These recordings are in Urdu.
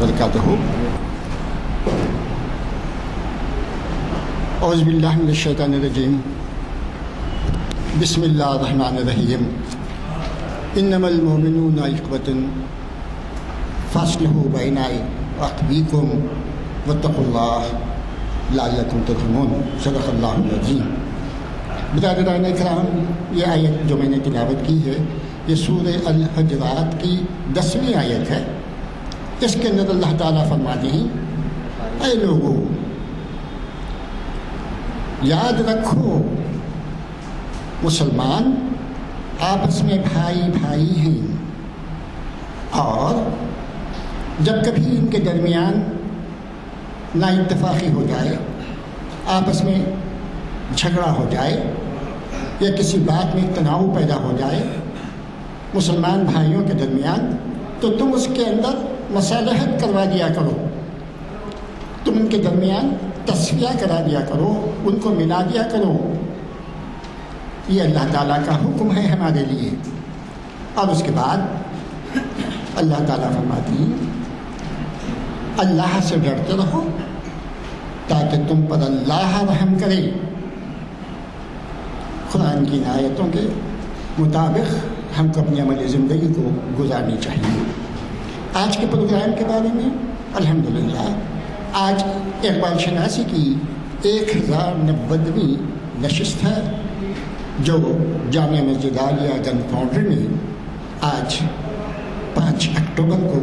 وبرکاتہ. اعوذ باللہ من الشیطان الرجیم. بسم اللہ الرحمن الرحیم. انما المؤمنون اخوة فاصلحوا بین اخویکم واتقوا اللہ لعلکم ترحمون. صدق اللہ العظیم. برادران اکرام، یہ آیت جو میں نے تلاوت کی ہے یہ سورہ الحجرات کی 10ویں آیت ہے. اس کے اندر اللہ تعالیٰ فرماتے ہیں، اے لوگو یاد رکھو مسلمان آپس میں بھائی بھائی ہیں، اور جب کبھی ان کے درمیان نا اتفاقی ہو جائے، آپس میں جھگڑا ہو جائے یا کسی بات میں تناؤ پیدا ہو جائے مسلمان بھائیوں کے درمیان، تو تم اس کے اندر مصالحت کروا دیا کرو، تم ان کے درمیان تصفیہ کرا دیا کرو، ان کو ملا دیا کرو. یہ اللہ تعالیٰ کا حکم ہے ہمارے لیے. اور اس کے بعد اللہ تعالیٰ فرماتی ہیں اللہ سے ڈرتے رہو تاکہ تم پر اللہ رحم کرے. قرآن کی آیتوں کے مطابق ہم کو اپنی عملی زندگی کو گزارنی چاہیے. آج کے پروگرام کے بارے میں الحمدللہ آج اقبال شناسی کی 1090ویں نشست ہے جو جامعہ مسجد عالیہ گن فاؤنڈری میں آج 5 اکتوبر کو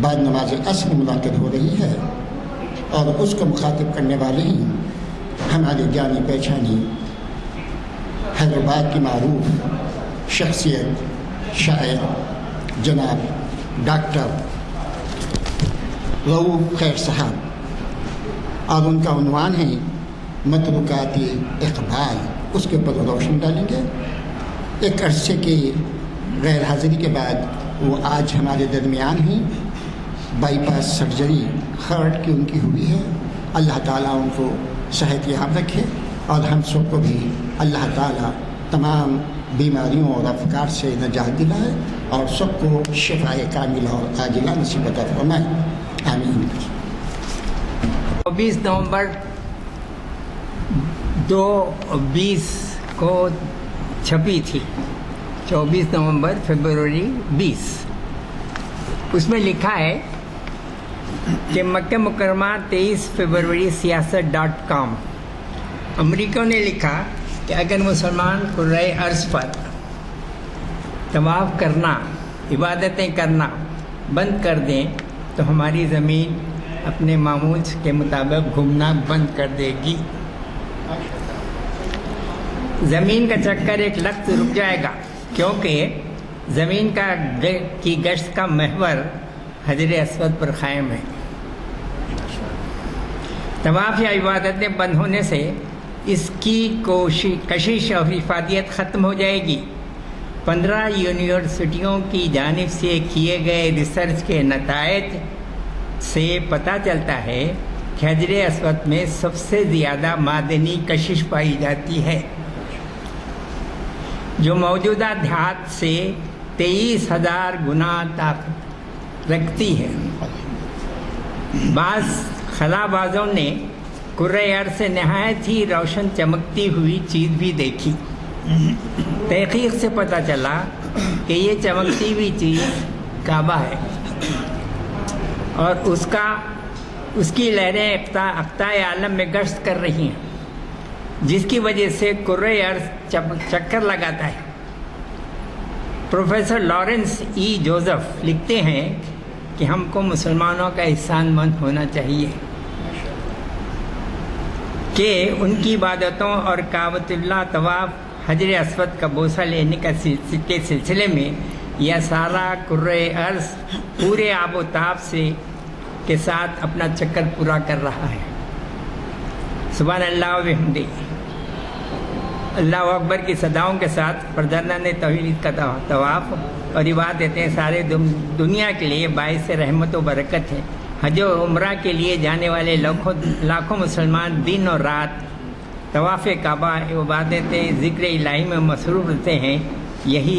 بعد نماز عصر منعقد ہو رہی ہے. اور اس کو مخاطب کرنے والے ہی ہماری جانی پہچانی حیدرآباد کی معروف شخصیت شاعر جناب ڈاکٹر رؤوف خیر صاحب، اور ان کا عنوان ہے متروکات اقبال. اس کے اوپر روشنی ڈالیں گے. ایک عرصے کی غیر حاضری کے بعد وہ آج ہمارے درمیان ہیں. بائی پاس سرجری ہارٹ کی ان کی ہوئی ہے. اللہ تعالیٰ ان کو صحت یاب رکھے اور ہم سب کو بھی اللہ تعالیٰ تمام بیماریوں اور افکار سے نجات دلائے اور سب کو شفائے کاملہ اور عاجلہ نصیب عطا فرمائے. آمین. 24 نومبر 2020 کو چھپی تھی. 24 نومبر فروری 20. اس میں لکھا ہے کہ مکہ مکرمہ 23 فروری سیاست.com. امریکہ نے لکھا کہ اگر مسلمان قرۂ ارض پر طواف کرنا، عبادتیں کرنا بند کر دیں تو ہماری زمین اپنے معمول کے مطابق گھومنا بند کر دے گی. زمین کا چکر ایک لخت رک جائے گا، کیونکہ زمین کی گشت کا محور حجر اسود پر قائم ہے. طواف یا عبادتیں بند ہونے سے اس کی کشش اور افادیت ختم ہو جائے گی. 15 یونیورسٹیوں کی جانب سے کیے گئے ریسرچ کے نتائج سے پتہ چلتا ہے کہ حجر اسود میں سب سے زیادہ معدنی کشش پائی جاتی ہے، جو موجودہ دھات سے 23,000 گنا طاقت رکھتی ہے. بعض خلابازوں نے کرۂ ارض سے نہایت ہی روشن چمکتی ہوئی چیز بھی دیکھی. تحقیق سے پتہ چلا کہ یہ چمکتی ہوئی چیز کعبہ ہے اور اس کی لہریں اقطاع عالم میں گشت کر رہی ہیں، جس کی وجہ سے کرۂ ارض چکر لگاتا ہے. پروفیسر لارنس ای جوزف لکھتے ہیں کہ ہم کو مسلمانوں کا احسان مند ہونا چاہیے کہ ان کی عبادتوں اور کعبۃ اللہ طواف حجر اسود کا بوسہ لینے کے سلسلے میں یہ سارا کرۂ ارض پورے آب و تاب کے ساتھ اپنا چکر پورا کر رہا ہے. سبحان اللہ و بحمدہ. اللہ اکبر کی صداؤں کے ساتھ پردرنان توحید کا طواف اور عبادتیں سارے دنیا کے لیے باعث رحمت و برکت ہے. حج و عمرہ کے لیے جانے والے لاکھوں مسلمان دن اور رات طواف کعبہ عبادتیں ذکر الہی میں مصروف رہتے ہیں. یہی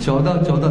14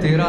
13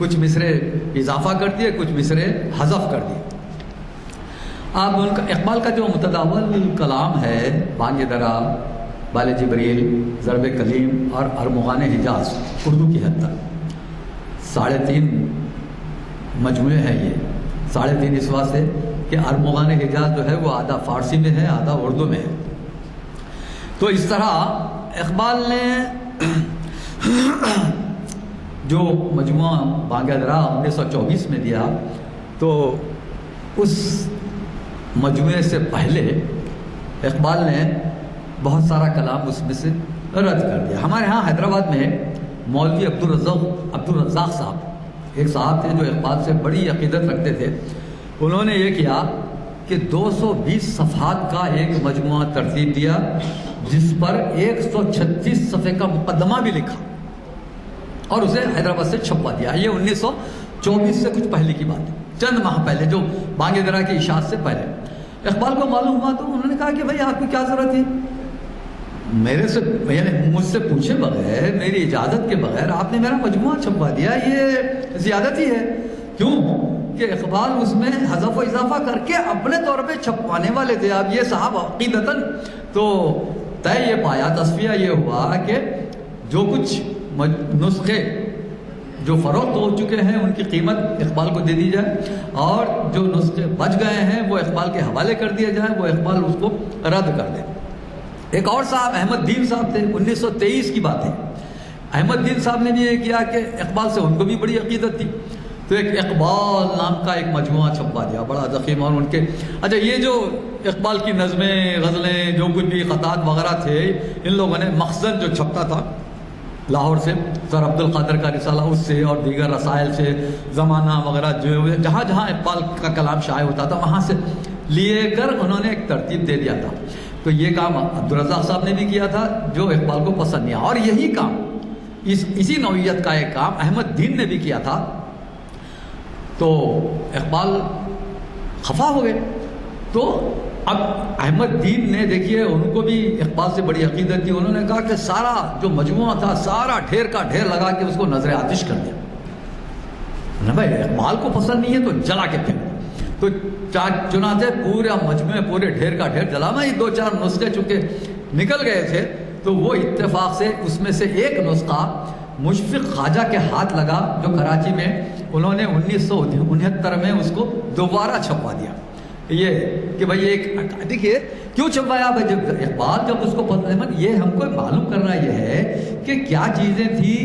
کچھ مصرے اضافہ کر دیے، کچھ مصرے حذف کر دیے۔ اب ان کا اقبال کا جو متداول کلام ہے، بانگ درا، بال جبریل، ضرب کلیم اور ارمغان حجاز، اردو کی حد تک 3.5 مجموعے ہیں یہ۔ 3.5 اس واسطے کہ ارمغان حجاز جو ہے وہ آدھا فارسی میں ہے، آدھا اردو میں ہے۔ تو اس طرح اقبال نے جو مجموعہ بانگ درا 1924 میں دیا، تو اس مجموعے سے پہلے اقبال نے بہت سارا کلام اس میں سے رد کر دیا۔ ہمارے ہاں حیدرآباد میں مولوی عبدالرزاق صاحب ایک صاحب تھے جو اقبال سے بڑی عقیدت رکھتے تھے۔ انہوں نے یہ کیا کہ 220 صفحات کا ایک مجموعہ ترتیب دیا، جس پر 136 صفحے کا مقدمہ بھی لکھا اور اسے حیدرآباد سے چھپوا دیا۔ یہ 1924 سے کچھ پہلے کی بات ہے، چند ماہ پہلے، جو بانگ درا کی اشاعت سے پہلے۔ اقبال کو معلوم ہوا تو انہوں نے کہا کہ بھائی آپ کو کیا ضرورت ہے، میرے سے یعنی مجھ سے پوچھے بغیر، میری اجازت کے بغیر آپ نے میرا مجموعہ چھپوا دیا، یہ زیادتی ہے۔ کیوں کہ اقبال اس میں حذف و اضافہ کر کے اپنے طور پہ چھپوانے والے تھے۔ اب یہ صاحب عقیدتاً تو طے یہ پایا، تصفیہ یہ ہوا کہ جو کچھ نسخے جو فروخت ہو چکے ہیں ان کی قیمت اقبال کو دے دی جائے، اور جو نسخے بچ گئے ہیں وہ اقبال کے حوالے کر دیے جائیں، وہ اقبال اس کو رد کر دے۔ ایک اور صاحب احمد دین صاحب تھے، 1923 کی بات ہے۔ احمد دین صاحب نے بھی یہ کیا کہ اقبال سے ان کو بھی بڑی عقیدت تھی، تو ایک اقبال نام کا ایک مجموعہ چھپوا دیا، بڑا ضخیم۔ اور ان کے اچھا یہ جو اقبال کی نظمیں، غزلیں، جو کچھ بھی خطاط وغیرہ تھے، ان لوگوں نے مخزن جو چھپتا تھا لاہور سے، سر عبد القادر کا رسالہ اس سے، اور دیگر رسائل سے، زمانہ وغیرہ، جو جہاں جہاں اقبال کا کلام شائع ہوتا تھا وہاں سے لیے کر انہوں نے ایک ترتیب دے دیا تھا۔ تو یہ کام عبدالرزاق صاحب نے بھی کیا تھا، جو اقبال کو پسند نہیں آیا، اور یہی کام اسی نوعیت کا ایک کام احمد دین نے بھی کیا تھا۔ تو اقبال خفا ہو گئے۔ تو اب احمد دین نے دیکھیے، ان کو بھی اقبال سے بڑی عقیدت تھی، انہوں نے کہا کہ سارا جو مجموعہ تھا سارا ڈھیر کا ڈھیر لگا کے اس کو نظر آتش کر دیا۔ نہ بھائی اقبال کو پسند نہیں ہے تو جلا کے پھینک۔ تو چنانچہ پورا مجموعے، پورے ڈھیر کا ڈھیر جلا۔ میں 2-4 نسخے چونکہ نکل گئے تھے، تو وہ اتفاق سے اس میں سے ایک نسخہ مشفق خواجہ کے ہاتھ لگا، جو کراچی میں انہوں نے 1969 میں اس کو دوبارہ چھپوا دیا۔ یہ کہ بھائی ایک دیکھیے کیوں چھپوایا بھائی، جب اقبال جب اس کو پسند، یہ ہم کو معلوم کرنا یہ ہے کہ کیا چیزیں تھیں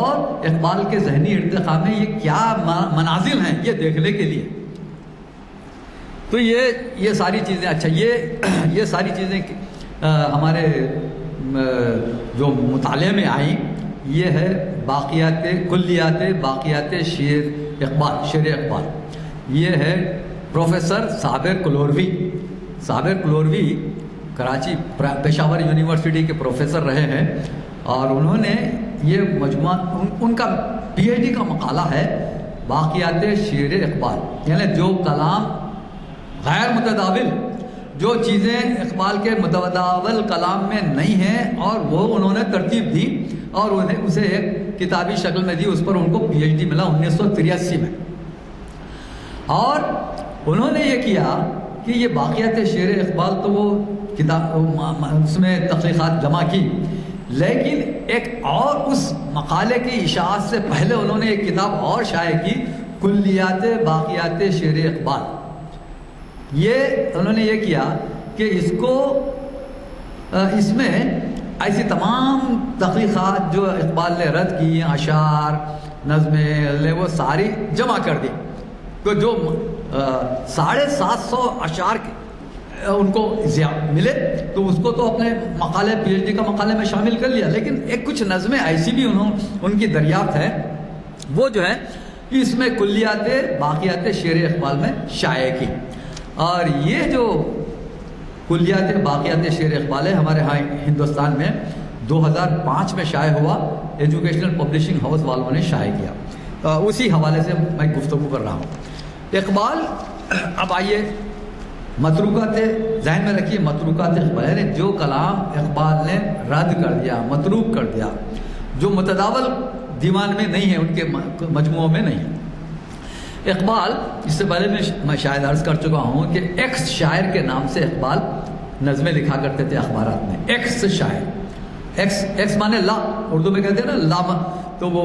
اور اقبال کے ذہنی ارتقاء میں یہ کیا منازل ہیں، یہ دیکھنے کے لیے۔ تو یہ ساری چیزیں، اچھا یہ ساری چیزیں ہمارے جو مطالعے میں آئیں، یہ ہے کلیات باقیات شعر اقبال۔ یہ ہے پروفیسر صابر کلوروی کراچی پشاور یونیورسٹی کے پروفیسر رہے ہیں، اور انہوں نے یہ مجموعہ، ان کا پی ایچ ڈی کا مقالہ ہے باقیات شعر اقبال، یعنی جو کلام غیر متداول، جو چیزیں اقبال کے متداول کلام میں نہیں ہیں، اور وہ انہوں نے ترتیب دی اور انہیں اسے ایک کتابی شکل میں دی۔ اس پر ان کو پی ایچ ڈی ملا 1983 میں۔ اور انہوں نے یہ کیا کہ یہ باقیات شعر اقبال تو وہ کتاب اس میں تحقیقات جمع کی، لیکن ایک اور اس مقالے کی اشاعت سے پہلے انہوں نے ایک کتاب اور شائع کی، کلیات باقیات شعر اقبال۔ یہ انہوں نے یہ کیا کہ اس میں ایسی تمام تحقیقات جو اقبال نے رد کی، اشعار، نظمیں، وہ ساری جمع کر دی۔ تو جو 750 اشعار ان کو ملے، تو اس کو تو اپنے مقالے، پی ایچ ڈی کا مقالے میں شامل کر لیا، لیکن ایک کچھ نظمیں ایسی بھی ان کی دریافت ہے، وہ جو ہے اس میں کلیات باقیات شعر اقبال میں شائع کی۔ اور یہ جو کلیات باقیات شعر اقبال ہے، ہمارے ہاں ہندوستان میں 2005 میں شائع ہوا، ایجوکیشنل پبلشنگ ہاؤس والوں نے شائع کیا۔ اسی حوالے سے میں گفتگو کر رہا ہوں۔ اقبال، اب آئیے متروکات، ذہن میں رکھیے متروکات اقبال، یعنی جو کلام اقبال نے رد کر دیا، متروک کر دیا، جو متداول دیوان میں نہیں ہے، ان کے مجموعوں میں نہیں ہے۔ اقبال، اس سے پہلے میں شاید عرض کر چکا ہوں کہ ایکس شاعر کے نام سے اقبال نظمیں لکھا کرتے تھے اخبارات میں۔ ایکس شاعر، ایکس مانے لا، اردو میں کہتے ہیں نا لا، تو وہ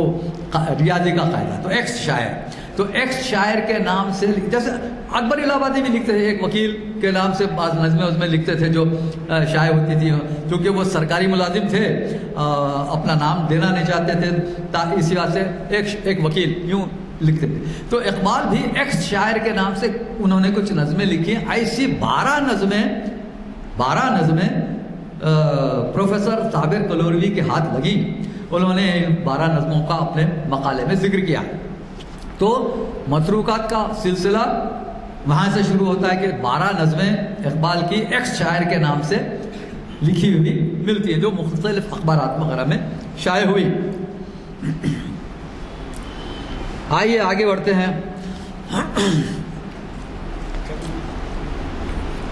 ریاضی کا قاعدہ، تو ایکس شاعر، تو ایکس شاعر کے نام سے، جیسے اکبر الہ آبادی بھی لکھتے تھے، ایک وکیل کے نام سے بعض نظمیں اس میں لکھتے تھے جو شائع ہوتی تھی، کیونکہ وہ سرکاری ملازم تھے، اپنا نام دینا نہیں چاہتے تھے، اسی وجہ سے ایک وکیل یوں لکھتے تھے۔ تو اقبال بھی ایکس شاعر کے نام سے انہوں نے کچھ نظمیں لکھی ہیں۔ ایسی 12 نظمیں پروفیسر صابر کلوروی کے ہاتھ لگی، انہوں نے 12 نظموں کا اپنے مقالے میں ذکر کیا۔ تو متروکات کا سلسلہ وہاں سے شروع ہوتا ہے کہ 12 نظمیں اقبال کی ایکس شاعر کے نام سے لکھی ہوئی ملتی ہیں، جو مختلف اخبارات وغیرہ میں شائع ہوئی۔ آئیے آگے بڑھتے ہیں۔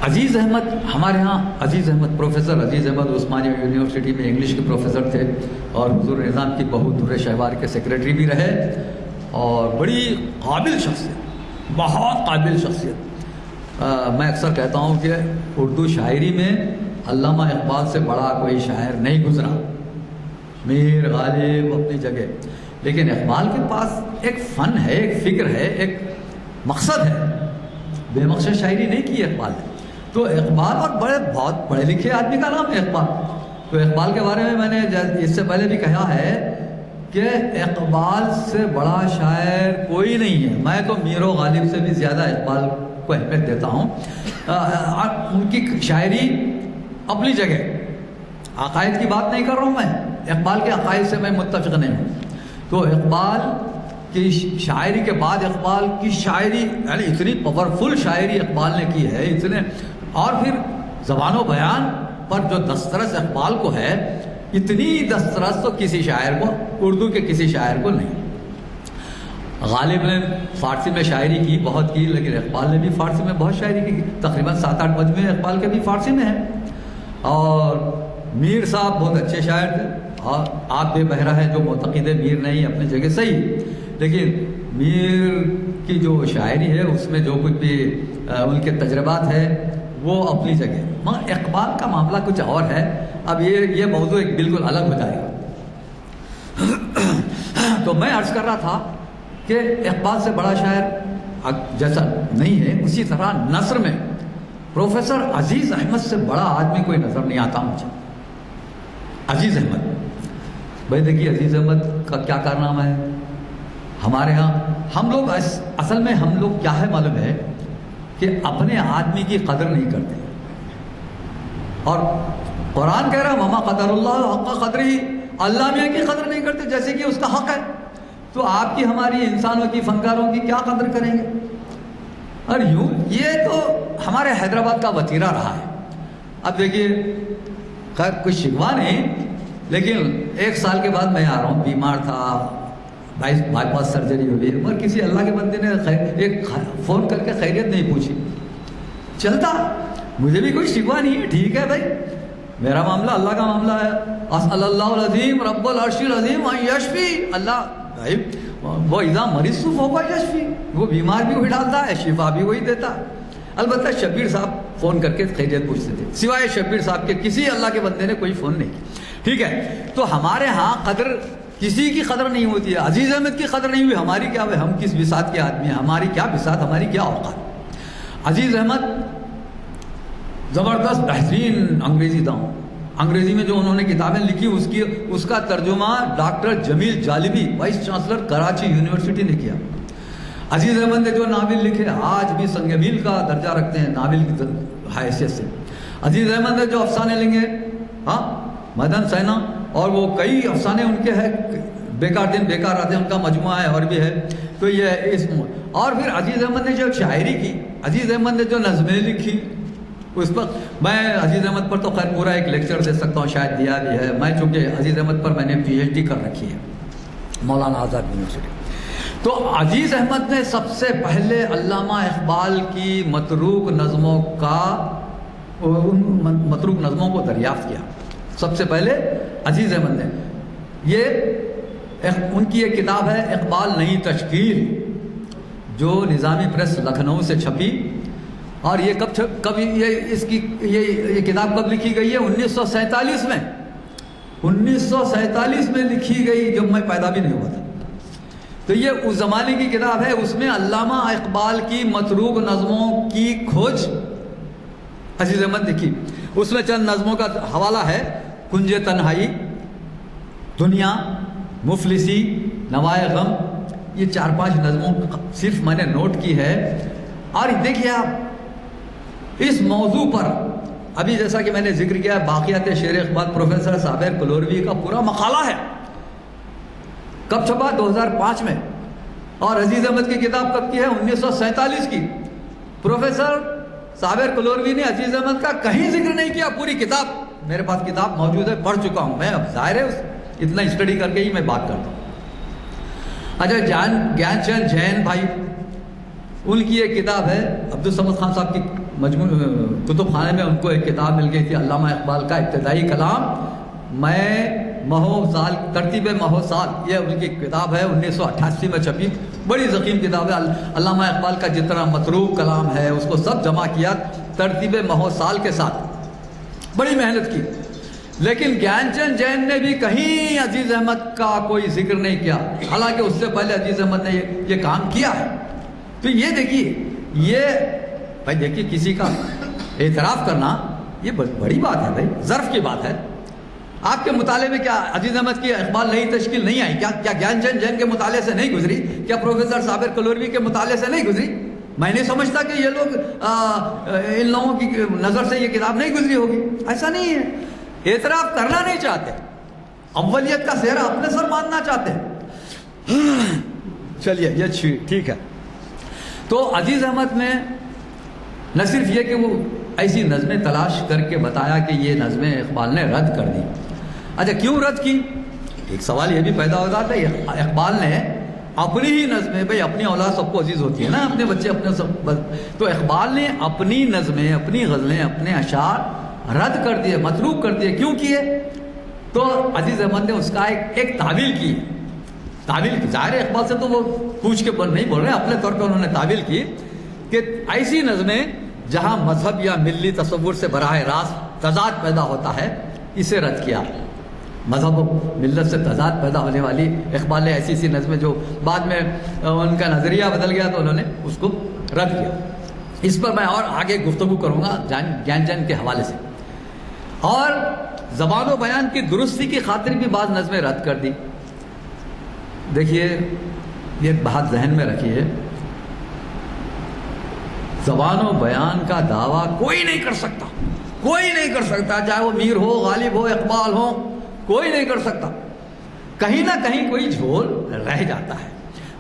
عزیز احمد، ہمارے ہاں عزیز احمد، پروفیسر عزیز احمد عثمانیہ یونیورسٹی میں انگلش کے پروفیسر تھے، اور حضور نظام کی بہت در شہوار کے سیکریٹری بھی رہے، اور بڑی قابل شخصیت، بہت قابل شخصیت۔ میں اکثر کہتا ہوں کہ اردو شاعری میں علامہ اقبال سے بڑا کوئی شاعر نہیں گزرا، میر غالب اپنی جگہ، لیکن اقبال کے پاس ایک فن ہے، ایک فکر ہے، ایک مقصد ہے، بے مقصد شاعری نہیں کی اقبال نے۔ تو اقبال، اور بہت پڑھے لکھے آدمی کا نام ہے اقبال۔ تو اقبال کے بارے میں نے اس سے پہلے بھی کہا ہے کہ اقبال سے بڑا شاعر کوئی نہیں ہے۔ میں تو میر و غالب سے بھی زیادہ اقبال کو اہمیت دیتا ہوں۔ ان کی شاعری اپنی جگہ، عقائد کی بات نہیں کر رہا ہوں میں، اقبال کے عقائد سے میں متفق نہیں ہوں۔ تو اقبال کی شاعری کے بعد اقبال کی شاعری، یعنی اتنی پاورفل شاعری اقبال نے کی ہے، اتنے، اور پھر زبان و بیان پر جو دسترس اقبال کو ہے، اتنی دسترس تو کسی شاعر کو، اردو کے کسی شاعر کو نہیں۔ غالب نے فارسی میں شاعری کی، بہت کی، لیکن اقبال نے بھی فارسی میں بہت شاعری کی، تقریباً 7-8 مجموعے اقبال کے بھی فارسی میں ہیں۔ اور میر صاحب بہت اچھے شاعر تھے، اور آپ بے بہرا ہے جو معتقد میر نہیں، اپنی جگہ صحیح، لیکن میر کی جو شاعری ہے اس میں جو کچھ بھی ان کے تجربات ہے وہ اپنی جگہ، مگر اقبال کا معاملہ کچھ اور ہے۔ اب یہ موضوع ایک بالکل الگ ہو جائے گا۔ تو میں عرض کر رہا تھا کہ اقبال سے بڑا شاعر جیسا نہیں ہے، اسی طرح نثر میں پروفیسر عزیز احمد سے بڑا آدمی کوئی نظر نہیں آتا مجھے۔ عزیز احمد، بھائی دیکھیے عزیز احمد کا کیا کارنامہ ہے ہمارے ہاں۔ ہم لوگ اصل میں ہم لوگ کیا ہے معلوم ہے کہ اپنے آدمی کی قدر نہیں کرتے، اور قرآن کہہ رہا ہے وما قدر اللہ حق قدری، اللہ میاں کی قدر نہیں کرتے جیسے کہ اس کا حق ہے، تو آپ کی، ہماری، انسانوں کی، فنکاروں کی کیا قدر کریں گے؟ اور یوں یہ تو ہمارے حیدرآباد کا وتیرہ رہا ہے۔ اب دیکھیے، خیر کچھ شکوا نہیں، لیکن 1 سال کے بعد میں آ رہا ہوں، بیمار تھا، بائی پاس سرجری ہوئی، مگر کسی اللہ کے بندے نے ایک فون کر کے خیریت نہیں پوچھی، چلتا، مجھے بھی کوئی شکوا نہیں ہے، ٹھیک ہے بھائی، میرا معاملہ اللہ کا معاملہ ہے۔ اسأل اللہ العظیم رب العرش العظیم ان یشفی، اللہ بھائی وہ اذا مریض فہو یشفی، وہ بیمار بھی وہی ڈالتا ہے، شفا بھی وہی دیتا ہے۔ البتہ شبیر صاحب فون کر کے خیریت پوچھتے تھے، سوائے شبیر صاحب کے کسی اللہ کے بندے نے کوئی فون نہیں کیا، ٹھیک ہے۔ تو ہمارے ہاں قدر، کسی کی قدر نہیں ہوتی ہے، عزیز احمد کی قدر نہیں ہوئی، ہماری کیا ہے، ہم کس بساط کے آدمی ہیں، ہماری کیا بساط، ہماری کیا اوقات۔ عزیز احمد زبردست بہترین انگریزی داؤں، انگریزی میں جو انہوں نے کتابیں لکھی اس کا ترجمہ ڈاکٹر جمیل جالبی، وائس چانسلر کراچی یونیورسٹی نے کیا۔ عزیز احمد نے جو ناول لکھے آج بھی سنگ میل کا درجہ رکھتے ہیں ناول کی حیثیت سے۔ عزیز احمد نے جو افسانے لکھے، ہاں مدن سینا، اور وہ کئی افسانے ان کے ہیں، بیکار دن بیکار راتیں ان کا مجموعہ ہے، اور بھی ہے۔ تو یہ اس، اور پھر عزیز احمد نے جو شاعری کی، عزیز احمد نے جو نظمیں لکھی، اس پر میں عزیز احمد پر تو خیر پورا ایک لیکچر دے سکتا ہوں، شاید دیا بھی ہے میں، چونکہ عزیز احمد پر میں نے PhD کر رکھی ہے مولانا آزاد یونیورسٹی۔ تو عزیز احمد نے سب سے پہلے علامہ اقبال کی متروک نظموں کا، ان متروک نظموں کو دریافت کیا، سب سے پہلے عزیز احمد نے۔ یہ ان کی ایک کتاب ہے اقبال نئی تشکیل، جو نظامی پریس لکھنؤ سے چھپی، اور یہ کب یہ کتاب کب لکھی گئی ہے؟ 1947 میں، 1947 میں لکھی گئی، جب میں پیدا بھی نہیں ہوا تھا۔ تو یہ اس زمانے کی کتاب ہے، اس میں علامہ اقبال کی متروک نظموں کی کھوج عزیز احمد لکھی۔ اس میں چند نظموں کا حوالہ ہے: کنج تنہائی، دنیا، مفلسی، نوائے غم۔ یہ 4-5 نظموں صرف میں نے نوٹ کی ہے۔ اور دیکھیے آپ، اس موضوع پر ابھی جیسا کہ میں نے ذکر کیا، باقیات شعر اقبال پروفیسر صابر کلوروی کا پورا مقالہ ہے۔ کب چھپا؟ 2005 میں۔ اور عزیز احمد کی کتاب کب کی ہے؟ 1947 کی۔ پروفیسر صابر کلوروی نے عزیز احمد کا کہیں ذکر نہیں کیا۔ پوری کتاب میرے پاس کتاب موجود ہے، پڑھ چکا ہوں میں، اب ظاہر ہے اتنا اسٹڈی کر کے ہی میں بات کرتا ہوں۔ اچھا، گیان چند جین بھائی، ان کی ایک کتاب ہے، عبدالصمد خان صاحب کی کتب خانے میں ان کو ایک کتاب مل گئی تھی، علامہ اقبال کا ابتدائی کلام میں مہو سال، ترتیب مہو سال، یہ ان کی کتاب ہے، 1988 میں چھپی، بڑی ضخیم کتاب ہے۔ علامہ اقبال کا جتنا متروک کلام ہے اس کو سب جمع کیا ترتیب مہو سال کے ساتھ، بڑی محنت کی۔ لیکن گیان چند جین نے بھی کہیں عزیز احمد کا کوئی ذکر نہیں کیا، حالانکہ اس سے پہلے عزیز احمد نے یہ کام کیا ہے۔ تو یہ دیکھیے، یہ بھائی دیکھیے، کسی کا اعتراف کرنا یہ بڑی بات ہے بھائی، ظرف کی بات ہے۔ آپ کے مطالعے میں کیا عزیز احمد کی اقبال نئی تشکیل نہیں آئی؟ کیا گیان چند جین کے مطالعے سے نہیں گزری؟ کیا پروفیسر صابر کلوروی کے مطالعے سے نہیں گزری؟ میں نہیں سمجھتا کہ یہ لوگ ان لوگوں کی نظر سے یہ کتاب نہیں گزری ہوگی، ایسا نہیں ہے۔ اعتراف کرنا نہیں چاہتے، اولیت کا سہرا اپنے سر ماننا چاہتے ہیں۔ چلیے، یہ ٹھیک ہے۔ تو عزیز احمد نے نہ صرف یہ کہ وہ ایسی نظمیں تلاش کر کے بتایا کہ یہ نظمیں اقبال نے رد کر دی۔ اچھا، کیوں رد کی؟ ایک سوال یہ بھی پیدا ہو جاتا ہے، اقبال نے اپنی ہی نظمیں، بھائی اپنی اولاد سب کو عزیز ہوتی ہے نا، اپنے بچے اپنے سب، تو اقبال نے اپنی نظمیں، اپنی غزلیں، اپنے اشعار رد کر دیے، متروک کر دیے۔ کیوں کیے؟ تو عزیز احمد نے اس کا ایک تعویل کی، ظاہر ہے اقبال سے تو وہ پوچھ کے نہیں بول رہے ہیں، اپنے طور پہ انہوں نے تعویل کی کہ ایسی نظمیں جہاں مذہب یا ملی تصور سے براہ راست تضاد پیدا ہوتا ہے، اسے رد کیا۔ مذہب و ملت سے تضاد پیدا ہونے والی اقبال نے ایسی نظمیں جو بعد میں ان کا نظریہ بدل گیا تو انہوں نے اس کو رد کیا۔ اس پر میں اور آگے گفتگو کروں گا گیان چند کے حوالے سے۔ اور زبان و بیان کی درستی کی خاطر بھی بعض نظمیں رد کر دی۔ دیکھیے، یہ بات ذہن میں رکھیے، زبان و بیان کا دعویٰ کوئی نہیں کر سکتا، کوئی نہیں کر سکتا، چاہے وہ میر ہو، غالب ہو، اقبال ہو، کوئی نہیں کر سکتا۔ کہیں نہ کہیں کوئی جھول رہ جاتا ہے،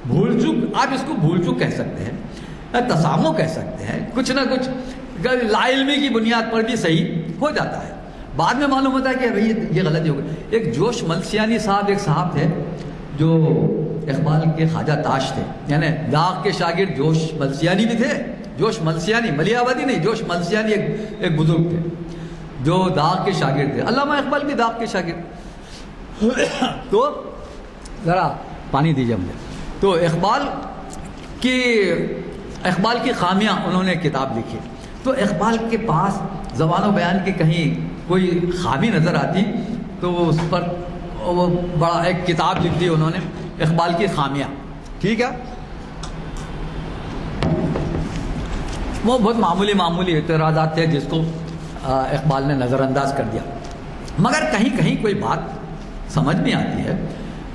بھول چوک، آپ اس کو بھول چوک کہہ سکتے ہیں، تسامح کہہ سکتے ہیں، کچھ نہ کچھ لا علمی کی بنیاد پر بھی صحیح ہو جاتا ہے۔ بعد میں معلوم ہوتا ہے کہ بھئی یہ غلطی ہو گئی۔ ایک جوش ملسیانی صاحب، ایک صاحب تھے جو اقبال کے خواجہ تاش تھے، یعنی داغ کے شاگرد جوش ملسیانی بھی تھے۔ جوش ملسیانی، ملی آبادی نہیں، جوش ملسیانی ایک بزرگ تھے جو داغ کے شاگرد تھے۔ علامہ اقبال بھی داغ کے شاگرد۔ تو ذرا پانی دیجیے مجھے۔ تو اقبال کی خامیاں انہوں نے کتاب لکھی۔ تو اقبال کے پاس زبان و بیان کی کہیں کوئی خامی نظر آتی تو اس پر وہ بڑا ایک کتاب لکھ دی انہوں نے، اقبال کی خامیاں، ٹھیک ہے۔ وہ بہت معمولی اعتراضات تھے جس کو اقبال نے نظر انداز کر دیا، مگر کہیں کہیں کوئی بات سمجھ میں آتی ہے۔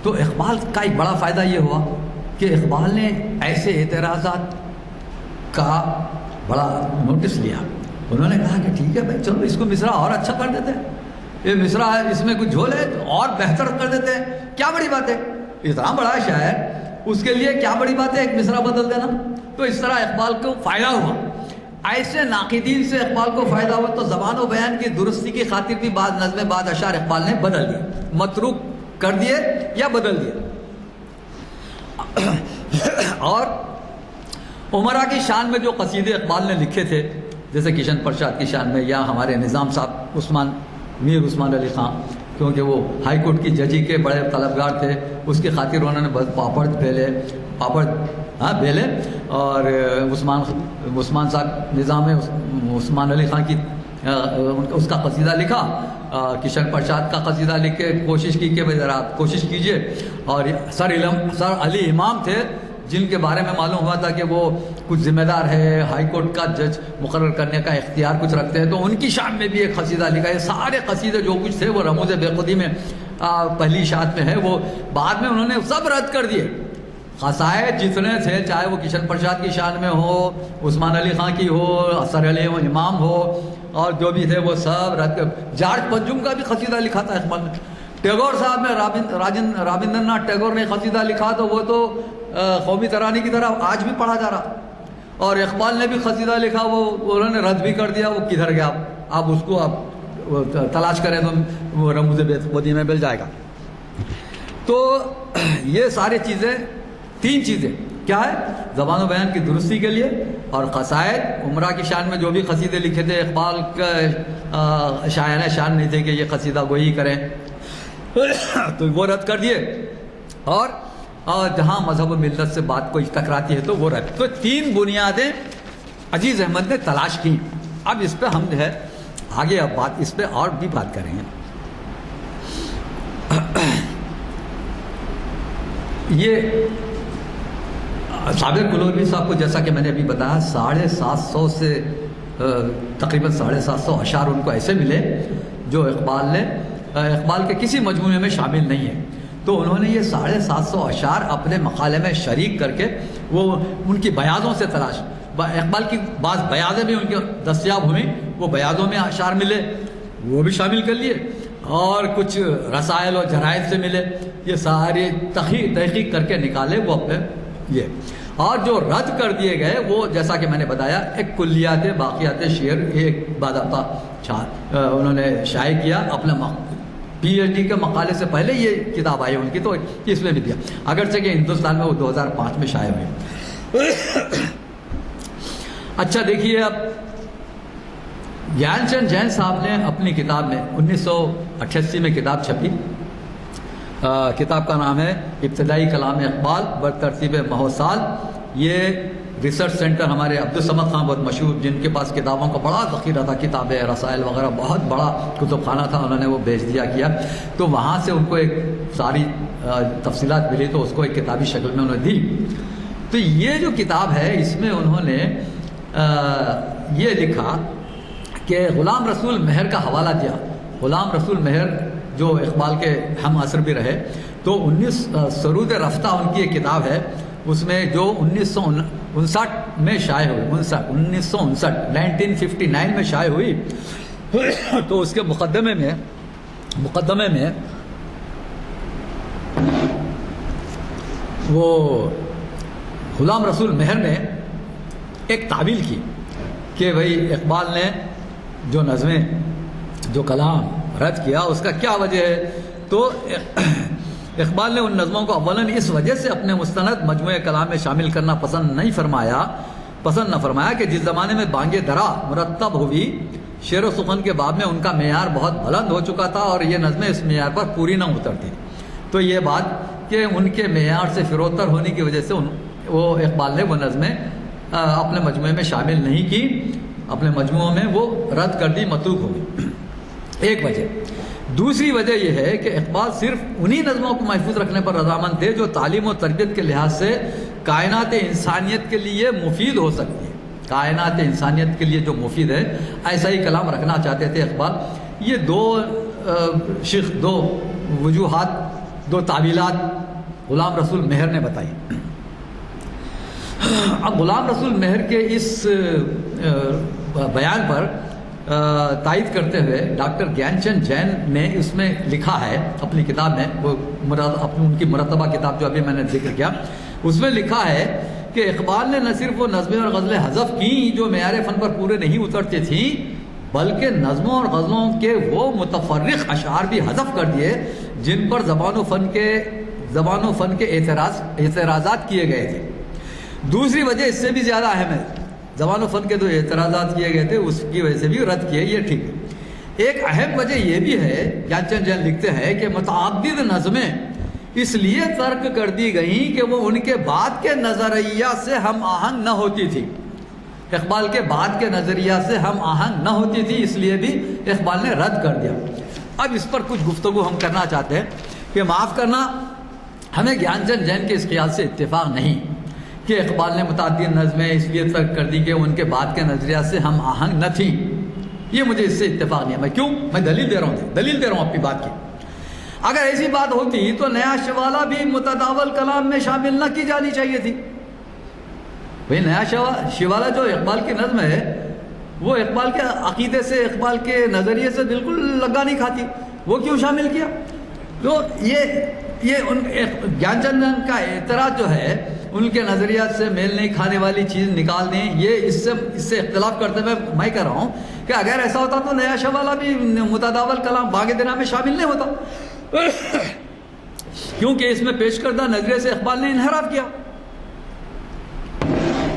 تو اقبال کا ایک بڑا فائدہ یہ ہوا کہ اقبال نے ایسے اعتراضات کا بڑا نوٹس لیا۔ انہوں نے کہا کہ ٹھیک ہے بھائی، چلو اس کو مصرع اور اچھا کر دیتے ہیں، یہ مصرع ہے، اس میں کچھ جھول ہے تو اور بہتر کر دیتے ہیں، کیا بڑی بات ہے؟ اتنا بڑا شاعر، اس کے لیے کیا بڑی بات ہے ایک مصرع بدل دینا؟ تو اس طرح اقبال کو فائدہ ہوا۔ ایسے ناقدین سے اقبال کو فائدہ ہوا تو زبان و بیان کی درستی کی خاطر بھی بعض نظمیں، بعض اشعار اقبال نے بدل دیے، متروک کر دیے یا بدل دیے۔ اور عمرہ کی شان میں جو قصیدے اقبال نے لکھے تھے، جیسے کشن پرساد کی شان میں، یا ہمارے نظام صاحب میر عثمان علی خان کیونکہ وہ ہائی کورٹ کی ججی کے بڑے طلبگار تھے، اس کی خاطر انہوں نے بس پاپڑ بیلے اور عثمان صاحب نظام عثمان علی خان کی اس کا قصیدہ لکھا، کشن پرساد کا قصیدہ لکھ کے کوشش کی کہ ذرا آپ کوشش کیجئے. اور سر علی امام تھے جن کے بارے میں معلوم ہوا تھا کہ وہ کچھ ذمہ دار ہے، ہائی کورٹ کا جج مقرر کرنے کا اختیار کچھ رکھتے ہیں، تو ان کی شان میں بھی ایک قصیدہ لکھا. یہ سارے قصیدے جو کچھ تھے وہ رموز بے خودی میں پہلی اشاعت میں ہے، وہ بعد میں انہوں نے سب رد کر دیے. قصائد جتنے تھے، چاہے وہ کشن پرساد کی شان میں ہو، عثمان علی خان کی ہو، سر علی امام ہو، اور جو بھی تھے وہ سب رد کر. جارج پنجم کا بھی قصیدہ لکھا تھا اقبال نے. ٹیگور صاحب نے رابندر ناتھ ٹیگور نے قصیدہ لکھا تو وہ تو قومی ترانے کی طرح آج بھی پڑھا جا رہا. اور اقبال نے بھی قصیدہ لکھا، وہ انہوں نے رد بھی کر دیا. وہ کدھر گیا؟ آپ اس کو آپ تلاش کریں تو وہ رموز بے خودی میں مل جائے گا. تو یہ ساری چیزیں، تین چیزیں کیا ہے؟ زبان و بیان کی درستی کے لیے، اور قصائد عمرہ کی شان میں جو بھی قصیدے لکھے تھے، اقبال کا شاعرانہ شان نہیں تھے کہ یہ قصیدہ گوئی کریں، تو وہ رد کر دیے. اور جہاں مذہب و ملت سے بات کوئی ٹکراتی ہے تو وہ رد. تو تین بنیادیں عزیز احمد نے تلاش کی. اب اس پہ ہم جو ہے آگے اب بات اس پہ اور بھی بات کریں گے. یہ صابر کلوری صاحب کو جیسا کہ میں نے ابھی بتایا 750 سے تقریباً 750 اشعار ان کو ایسے ملے جو اقبال کے کسی مجموعے میں شامل نہیں ہے. تو انہوں نے یہ 750 اشعار اپنے مقالے میں شریک کر کے وہ ان کی بیاضوں سے تلاش، اقبال کی بعض بیاضیں بھی ان کے دستیاب ہوئیں، وہ بیاضوں میں اشعار ملے وہ بھی شامل کر لیے، اور کچھ رسائل و جرائد سے ملے. یہ سارے تحقیق کر کے نکالے وہ اپنے یہ. اور جو رد کر دیے گئے وہ جیسا کہ میں نے بتایا ایک کلیات باقیات شعر ایک باضابطہ انہوں نے شائع کیا. اپنا پی ایچ ڈی کے مقالے سے پہلے یہ کتاب آئی ان کی، تو اس میں بھی دیا، اگرچہ کہ ہندوستان میں وہ 2005 میں شائع ہوئی. اچھا دیکھیے، اب گیان چند جین صاحب نے اپنی کتاب میں 1988 میں کتاب چھپی. کتاب کا نام ہے ابتدائی کلام اقبال برترتیب ماہ و سال. یہ ریسرچ سینٹر ہمارے عبدالصمد خان بہت مشہور، جن کے پاس کتابوں کا بڑا ذخیرہ تھا، کتابیں رسائل وغیرہ بہت بڑا کتب خانہ تھا، انہوں نے وہ بیچ دیا کیا. تو وہاں سے ان کو ایک ساری تفصیلات ملی تو اس کو ایک کتابی شکل میں انہوں نے دی. تو یہ جو کتاب ہے اس میں انہوں نے یہ لکھا کہ غلام رسول مہر کا حوالہ دیا. غلام رسول مہر جو اقبال کے ہم عصر بھی رہے، تو 19 سرود رفتہ ان کی ایک کتاب ہے، اس میں جو 1959 میں شائع ہوئی، 1959 میں شائع ہوئی. تو اس کے مقدمے میں وہ غلام رسول مہر نے ایک تعویل کی کہ بھئی اقبال نے جو نظمیں جو کلام رد کیا اس کا کیا وجہ ہے. تو اقبال نے ان نظموں کو اولاً اس وجہ سے اپنے مستند مجموعہ کلام میں شامل کرنا پسند نہ فرمایا کہ جس زمانے میں بانگ درا مرتب ہوئی، شعر و سخن کے باب میں ان کا معیار بہت بلند ہو چکا تھا اور یہ نظمیں اس معیار پر پوری نہ اترتی. تو یہ بات کہ ان کے معیار سے فروتر ہونے کی وجہ سے وہ اقبال نے وہ نظمیں اپنے مجموعے میں شامل نہیں کی، اپنے مجموعوں میں وہ رد کر دی، متروک ہو گئی. ایک وجہ. دوسری وجہ یہ ہے کہ اقبال صرف انہی نظموں کو محفوظ رکھنے پر رضامند تھے جو تعلیم و تربیت کے لحاظ سے کائنات انسانیت کے لیے مفید ہو سکتی ہے. کائنات انسانیت کے لیے جو مفید ہے ایسا ہی کلام رکھنا چاہتے تھے اقبال. یہ دو وجوہات، دو تعویلات غلام رسول مہر نے بتائی. اب غلام رسول مہر کے اس بیان پر تائید کرتے ہوئے ڈاکٹر گیان چند جین نے اس میں لکھا ہے اپنی کتاب میں، وہ ان کی مرتبہ کتاب جو ابھی میں نے ذکر کیا، اس میں لکھا ہے کہ اقبال نے نہ صرف وہ نظمیں اور غزلیں حذف کی جو معیار فن پر پورے نہیں اترتی تھیں، بلکہ نظموں اور غزلوں کے وہ متفرق اشعار بھی حذف کر دیے جن پر زبان و فن کے اعتراضات کیے گئے تھے. دوسری وجہ اس سے بھی زیادہ اہم ہے، زبان و فن کے جو اعتراضات کیے گئے تھے اس کی وجہ سے بھی رد کیے، یہ ٹھیک ہے. ایک اہم وجہ یہ بھی ہے، گیان چند جین لکھتے ہیں کہ متعدد نظمیں اس لیے ترک کر دی گئیں کہ وہ ان کے بعد کے نظریہ سے ہم آہنگ نہ ہوتی تھی. اقبال کے بعد کے نظریہ سے ہم آہنگ نہ ہوتی تھی، اس لیے بھی اقبال نے رد کر دیا. اب اس پر کچھ گفتگو ہم کرنا چاہتے ہیں کہ معاف کرنا، ہمیں گیان چند جین کے اس خیال سے اتفاق نہیں کہ اقبال نے متعدد نظمیں اس لیے ترک کر دی کہ ان کے بعد کے نظریہ سے ہم آہنگ نہ تھیں. یہ مجھے اس سے اتفاق نہیں ہے. میں دلیل دے رہا ہوں اپنی بات کی. اگر ایسی بات ہوتی تو نیا شوالا بھی متداول کلام میں شامل نہ کی جانی چاہیے تھی. بھئی نیا شوالا جو اقبال کی نظم ہے وہ اقبال کے عقیدے سے، اقبال کے نظریے سے بالکل لگا نہیں کھاتی، وہ کیوں شامل کیا؟ تو یہ گیان چند کا اعتراض جو ہے ان کے نظریات سے میل نہیں کھانے والی چیز نکال دیں، یہ اس سے اختلاف کرتے ہوئے میں کہہ رہا ہوں کہ اگر ایسا ہوتا تو نیا شوالا بھی متداول کلام باغ دینا میں شامل نہیں ہوتا، کیونکہ اس میں پیش کردہ نظریے سے اقبال نے انحراف کیا.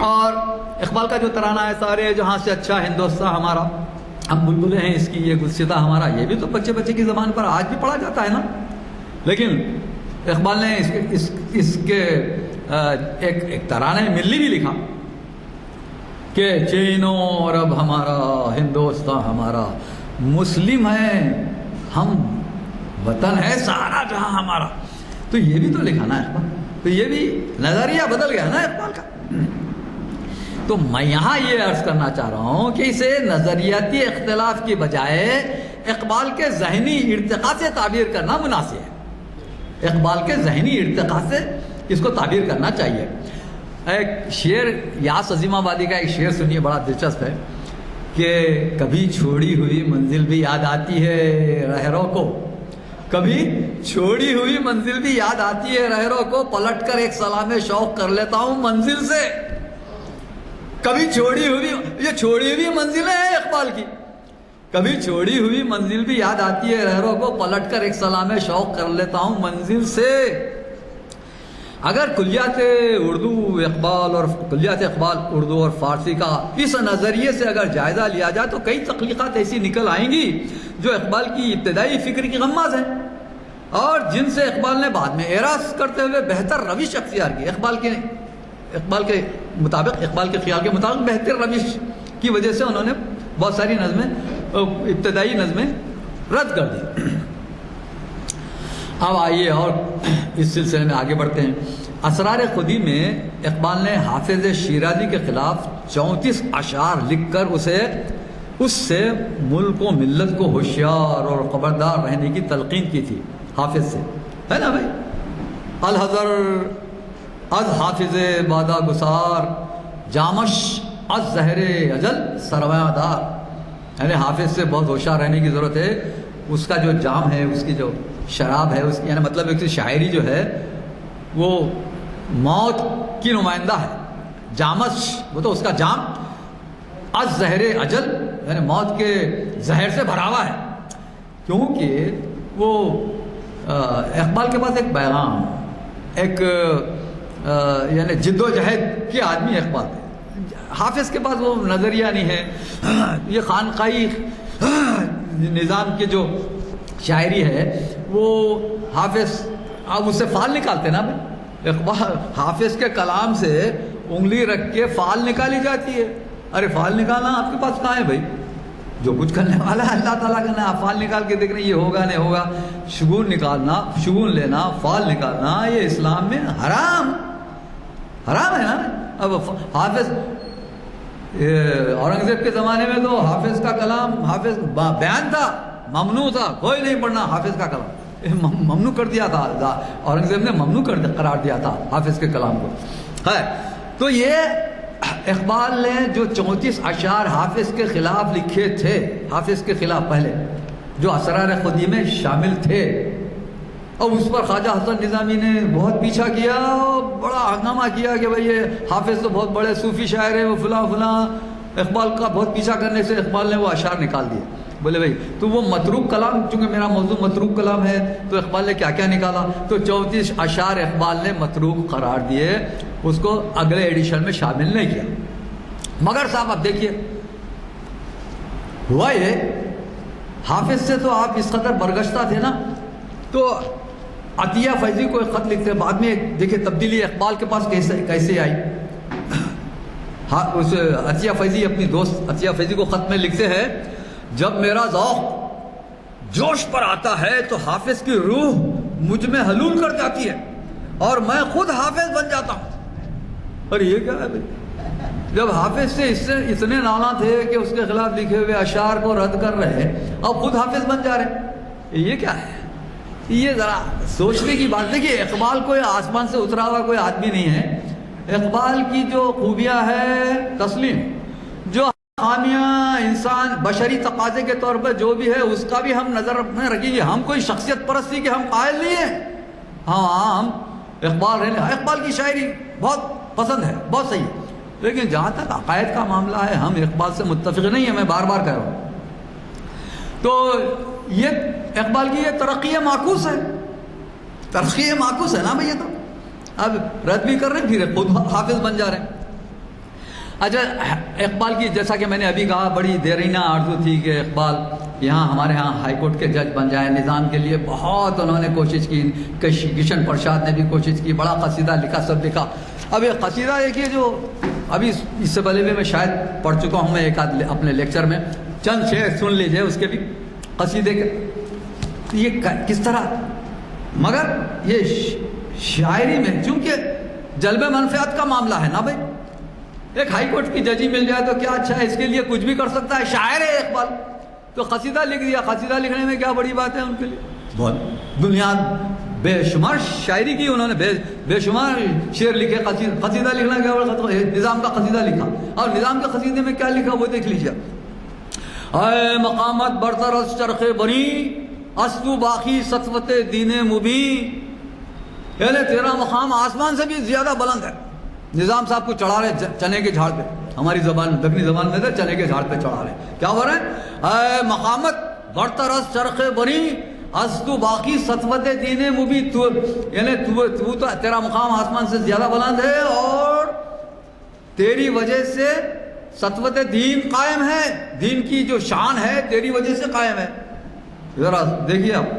اور اقبال کا جو ترانہ ہے سارے جہاں سے اچھا ہندوستان ہمارا، ہم بلبلیں ہیں اس کی، یہ گلستہ ہمارا، یہ بھی تو بچے کی زبان پر آج بھی پڑھا جاتا ہے نا. لیکن اقبال نے اس کے ایک ترانہ ملی بھی لکھا کہ چین و عرب ہمارا، ہندوستان ہمارا، مسلم ہے ہم، وطن ہے سارا جہاں ہمارا. تو یہ بھی تو لکھا نا اقبال، تو یہ بھی نظریہ بدل گیا نا اقبال کا. تو میں یہاں یہ عرض کرنا چاہ رہا ہوں کہ اسے نظریاتی اختلاف کی بجائے اقبال کے ذہنی ارتقاء سے تعبیر کرنا مناسب ہے. اقبال کے ذہنی ارتقاء سے اس کو تعبیر کرنا چاہیے. ایک شعر یاس عظیم آبادی کا ایک شعر سنیے، بڑا دلچسپ ہے کہ کبھی چھوڑی ہوئی منزل بھی یاد آتی ہے رہروں کو، کبھی چھوڑی ہوئی منزل بھی یاد آتی ہے رہروں کو، پلٹ کر ایک سلام شوق کر لیتا ہوں منزل سے. کبھی چھوڑی ہوئی منزلیں ہیں اقبال کی، کبھی چھوڑی ہوئی منزل بھی یاد آتی ہے رہروں کو، پلٹ کر ایک سلام شوق کر لیتا ہوں منزل سے. اگر کلیات اقبال اردو اور فارسی کا اس نظریے سے اگر جائزہ لیا جائے تو کئی تخلیقات ایسی نکل آئیں گی جو اقبال کی ابتدائی فکر کی غماز ہیں اور جن سے اقبال نے بعد میں اعراض کرتے ہوئے بہتر روش اختیار کی. اقبال کے مطابق، اقبال کے خیال کے مطابق بہتر روش کی وجہ سے انہوں نے بہت ساری ابتدائی نظمیں رد کر دی. اب آئیے اور اس سلسلے میں آگے بڑھتے ہیں. اسرار خودی میں اقبال نے حافظ شیرازی کے خلاف 34 اشعار لکھ کر اس سے ملک و ملت کو ہوشیار اور خبردار رہنے کی تلقین کی تھی. حافظ سے ہے نا بھائی، الحذر از حافظ بادہ گسار، جامش از زہر اجل سرمایہ دار. یعنی حافظ سے بہت ہوشیار رہنے کی ضرورت ہے. اس کا جو جام ہے، اس کی جو شراب ہے، اس کی یعنی مطلب ایک شاعری جو ہے وہ موت کی نمائندہ ہے. جامش وہ تو اس کا جام، از زہر اجل یعنی موت کے زہر سے بھرا ہوا ہے. کیونکہ وہ اقبال کے پاس ایک پیغام، ایک یعنی جد و جہد کے آدمی اقبال ہے. حافظ کے پاس وہ نظریہ نہیں ہے. یہ خانقاہی نظام کے جو شاعری ہے وہ حافظ اب اس سے فال نکالتے نا بھائی. اقبال حافظ کے کلام سے انگلی رکھ کے فال نکالی جاتی ہے. ارے فال نکالنا آپ کے پاس کہاں ہے بھائی؟ جو کچھ کرنے والا ہے اللہ تعالیٰ کا، آپ فال نکال کے دیکھ رہے ہیں یہ ہوگا نہیں ہوگا. شگون نکالنا، شگون لینا، فال نکالنا یہ اسلام میں حرام ہے نا. اب حافظ اورنگزیب کے زمانے میں تو حافظ کا کلام، حافظ بیان تھا، ممنوع تھا، کوئی نہیں پڑھنا حافظ کا کلام. ممنوع کر دیا تھا اورنگزیب نے، ممنوع قرار دیا تھا حافظ کے کلام کو. ہے تو یہ اقبال نے جو 34 اشعار حافظ کے خلاف لکھے تھے، حافظ کے خلاف پہلے جو اسرار خودی میں شامل تھے، اور اس پر خواجہ حسن نظامی نے بہت پیچھا کیا، بڑا ہنگامہ کیا کہ بھئی یہ حافظ تو بہت بڑے صوفی شاعر ہیں، وہ فلاں فلاں. اقبال کا بہت پیچھا کرنے سے اقبال نے وہ اشعار نکال دیے. بولے بھائی تو وہ متروک کلام، چونکہ میرا موضوع متروک کلام ہے تو اقبال نے کیا کیا نکالا، تو 34 اشعار اقبال نے متروک قرار دیے، اس کو اگلے ایڈیشن میں شامل نہیں کیا. مگر صاحب اب دیکھیے ہوا یہ حافظ سے تو آپ اس قدر برگشتہ تھے نا، تو عطیہ فیضی کو ایک خط لکھتے ہیں، بعد میں دیکھیں تبدیلی اقبال کے پاس کیسے آئی۔ ہاں، اس عطیہ فیضی اپنی دوست عطیہ فیضی کو خط میں لکھتے ہیں، جب میرا ذوق جوش پر آتا ہے تو حافظ کی روح مجھ میں حلول کر جاتی ہے اور میں خود حافظ بن جاتا ہوں۔ اور یہ کیا ہے بھائی؟ جب حافظ سے اتنے نانا تھے کہ اس کے خلاف لکھے ہوئے اشعار کو رد کر رہے، اب خود حافظ بن جا رہے، یہ کیا ہے؟ یہ ذرا سوچنے کی بات۔ دیکھیے اقبال کوئی آسمان سے اترا ہوا کوئی آدمی نہیں ہے، اقبال کی جو خوبیاں ہے تسلیم، جو خامیاں انسان بشری تقاضے کے طور پر جو بھی ہے اس کا بھی ہم نظر میں رکھیں گے۔ ہم کوئی شخصیت پرستی کے ہم قائل نہیں ہیں، ہاں ہم اقبال کی شاعری بہت پسند ہے، بہت صحیح ہے، لیکن جہاں تک عقائد کا معاملہ ہے ہم اقبال سے متفق نہیں ہیں، میں بار بار کہہ رہا ہوں۔ تو یہ اقبال کی یہ ترقی معکوس ہے، ترقی معکوس ہے نا بھئی، یہ تو اب رد بھی کر رہے ہیں پھر خود حافظ بن جا رہے ہیں۔ اچھا، اقبال کی جیسا کہ میں نے ابھی کہا بڑی دیرینہ آرزو تھی کہ اقبال یہاں ہمارے ہاں ہائی کورٹ کے جج بن جائیں، نظام کے لیے بہت انہوں نے کوشش کی، کشن پرساد نے بھی کوشش کی، بڑا قصیدہ لکھا، سب لکھا۔ اب یہ قصیدہ دیکھیے جو ابھی اس سے پہلے بھی میں شاید پڑھ چکا ہوں، میں ایک آدھ اپنے لیکچر میں، چند شعر سن لیجئے اس کے بھی قصیدے کے، یہ کس طرح، مگر یہ شاعری میں چونکہ جلب منفعت کا معاملہ ہے نا بھائی، ایک ہائی کورٹ کی ججی مل جائے تو کیا اچھا ہے، اس کے لیے کچھ بھی کر سکتا ہے، شاعر ہے اقبال، تو قصیدہ لکھ دیا، قصیدہ لکھنے میں کیا بڑی بات ہے ان کے لیے، بہت دنیا بے شمار شاعری کی انہوں نے، بے شمار شعر لکھے، قصیدہ لکھنا کیا بڑا، نظام کا قصیدہ لکھا، اور نظام کے قصیدے میں کیا لکھا وہ دیکھ لیجیے۔ اے مقامت برتر از چرخ بنی، استو باقی سطوت دین مبین، یعنی تیرا مقام آسمان سے بھی زیادہ بلند ہے۔ نظام صاحب کو چڑھا رہے چنے کے جھاڑ پہ، ہماری زبان دکنی زبان میں تھے چنے کے جھاڑ پہ چڑھا رہے، کیا ہو رہے ہیں؟ اے مقامت برتر از چرخ بنی، استو باقی سطوت دین مبین، یعنی تو تیرا مقام آسمان سے زیادہ بلند ہے اور تیری وجہ سے سطوت دین قائم ہے، دین کی جو شان ہے تیری وجہ سے قائم ہے۔ ذرا دیکھیے آپ،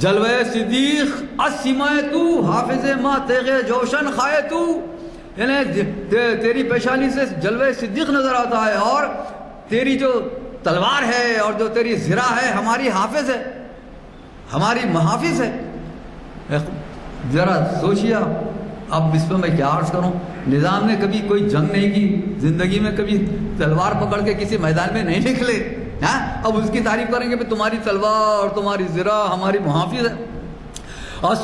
جلوہ صدیق اسمائے تو، حافظ ما تیغ جوشن خائے تو، یعنی تیری پیشانی سے جلوہ صدیق نظر آتا ہے، اور تیری جو تلوار ہے اور جو تیری زرہ ہے ہماری حافظ ہے، ہماری محافظ ہے۔ ذرا سوچیے اب اس پہ میں کیا عرض کروں، نظام نے کبھی کوئی جنگ نہیں کی، زندگی میں کبھی تلوار پکڑ کے کسی میدان میں نہیں نکلے، ہاں اب اس کی تعریف کریں گے کہ تمہاری تلوار اور تمہاری زرہ ہماری محافظ ہے۔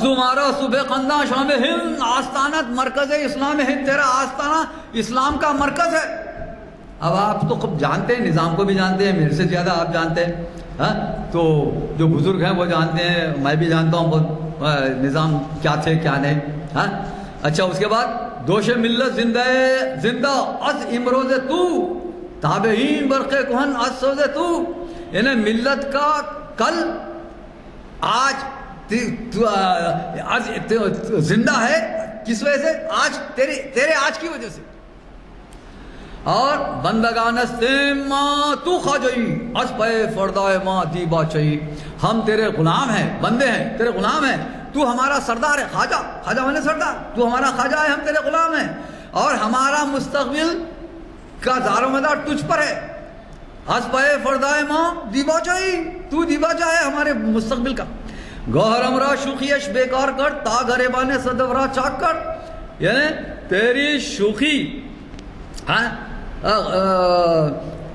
تمہارا صبح قنداں شام ہند، آستانت مرکز اسلام ہند، تیرا آستانہ اسلام کا مرکز ہے۔ اب آپ تو خود جانتے ہیں، نظام کو بھی جانتے ہیں، میرے سے زیادہ آپ جانتے ہیں، ہاں تو جو بزرگ ہیں وہ جانتے ہیں، میں بھی جانتا ہوں نظام کیا تھے کیا نہیں، ہاں اچھا اس کے بعد دوش ملت زندہ از امروز تو، تابعین برق کہن از سوز تو، یعنی ملت کا کل آج زندہ ہے، کس وجہ سے؟ آج تیرے آج کی وجہ سے۔ اور بندگان ماں تو خواجہی از پے فردائے ماں دیبا چہی، ہم تیرے غلام ہیں، بندے ہیں، تیرے غلام ہیں، تو ہمارا سردار ہے، خواجہ میں نے سردار، تو ہمارا خواجہ ہے، ہم تیرے غلام ہیں، اور ہمارا مستقبل کا دار و مدار تجھ پر ہے۔ از پے فردائے ماں دیبا چہی، تو دیبا چاہے ہمارے مستقبل کا۔ گوہر امرا شوخیش بیکار کر، تا گریبان صدورا چاک کر، یعنی تیری شوخی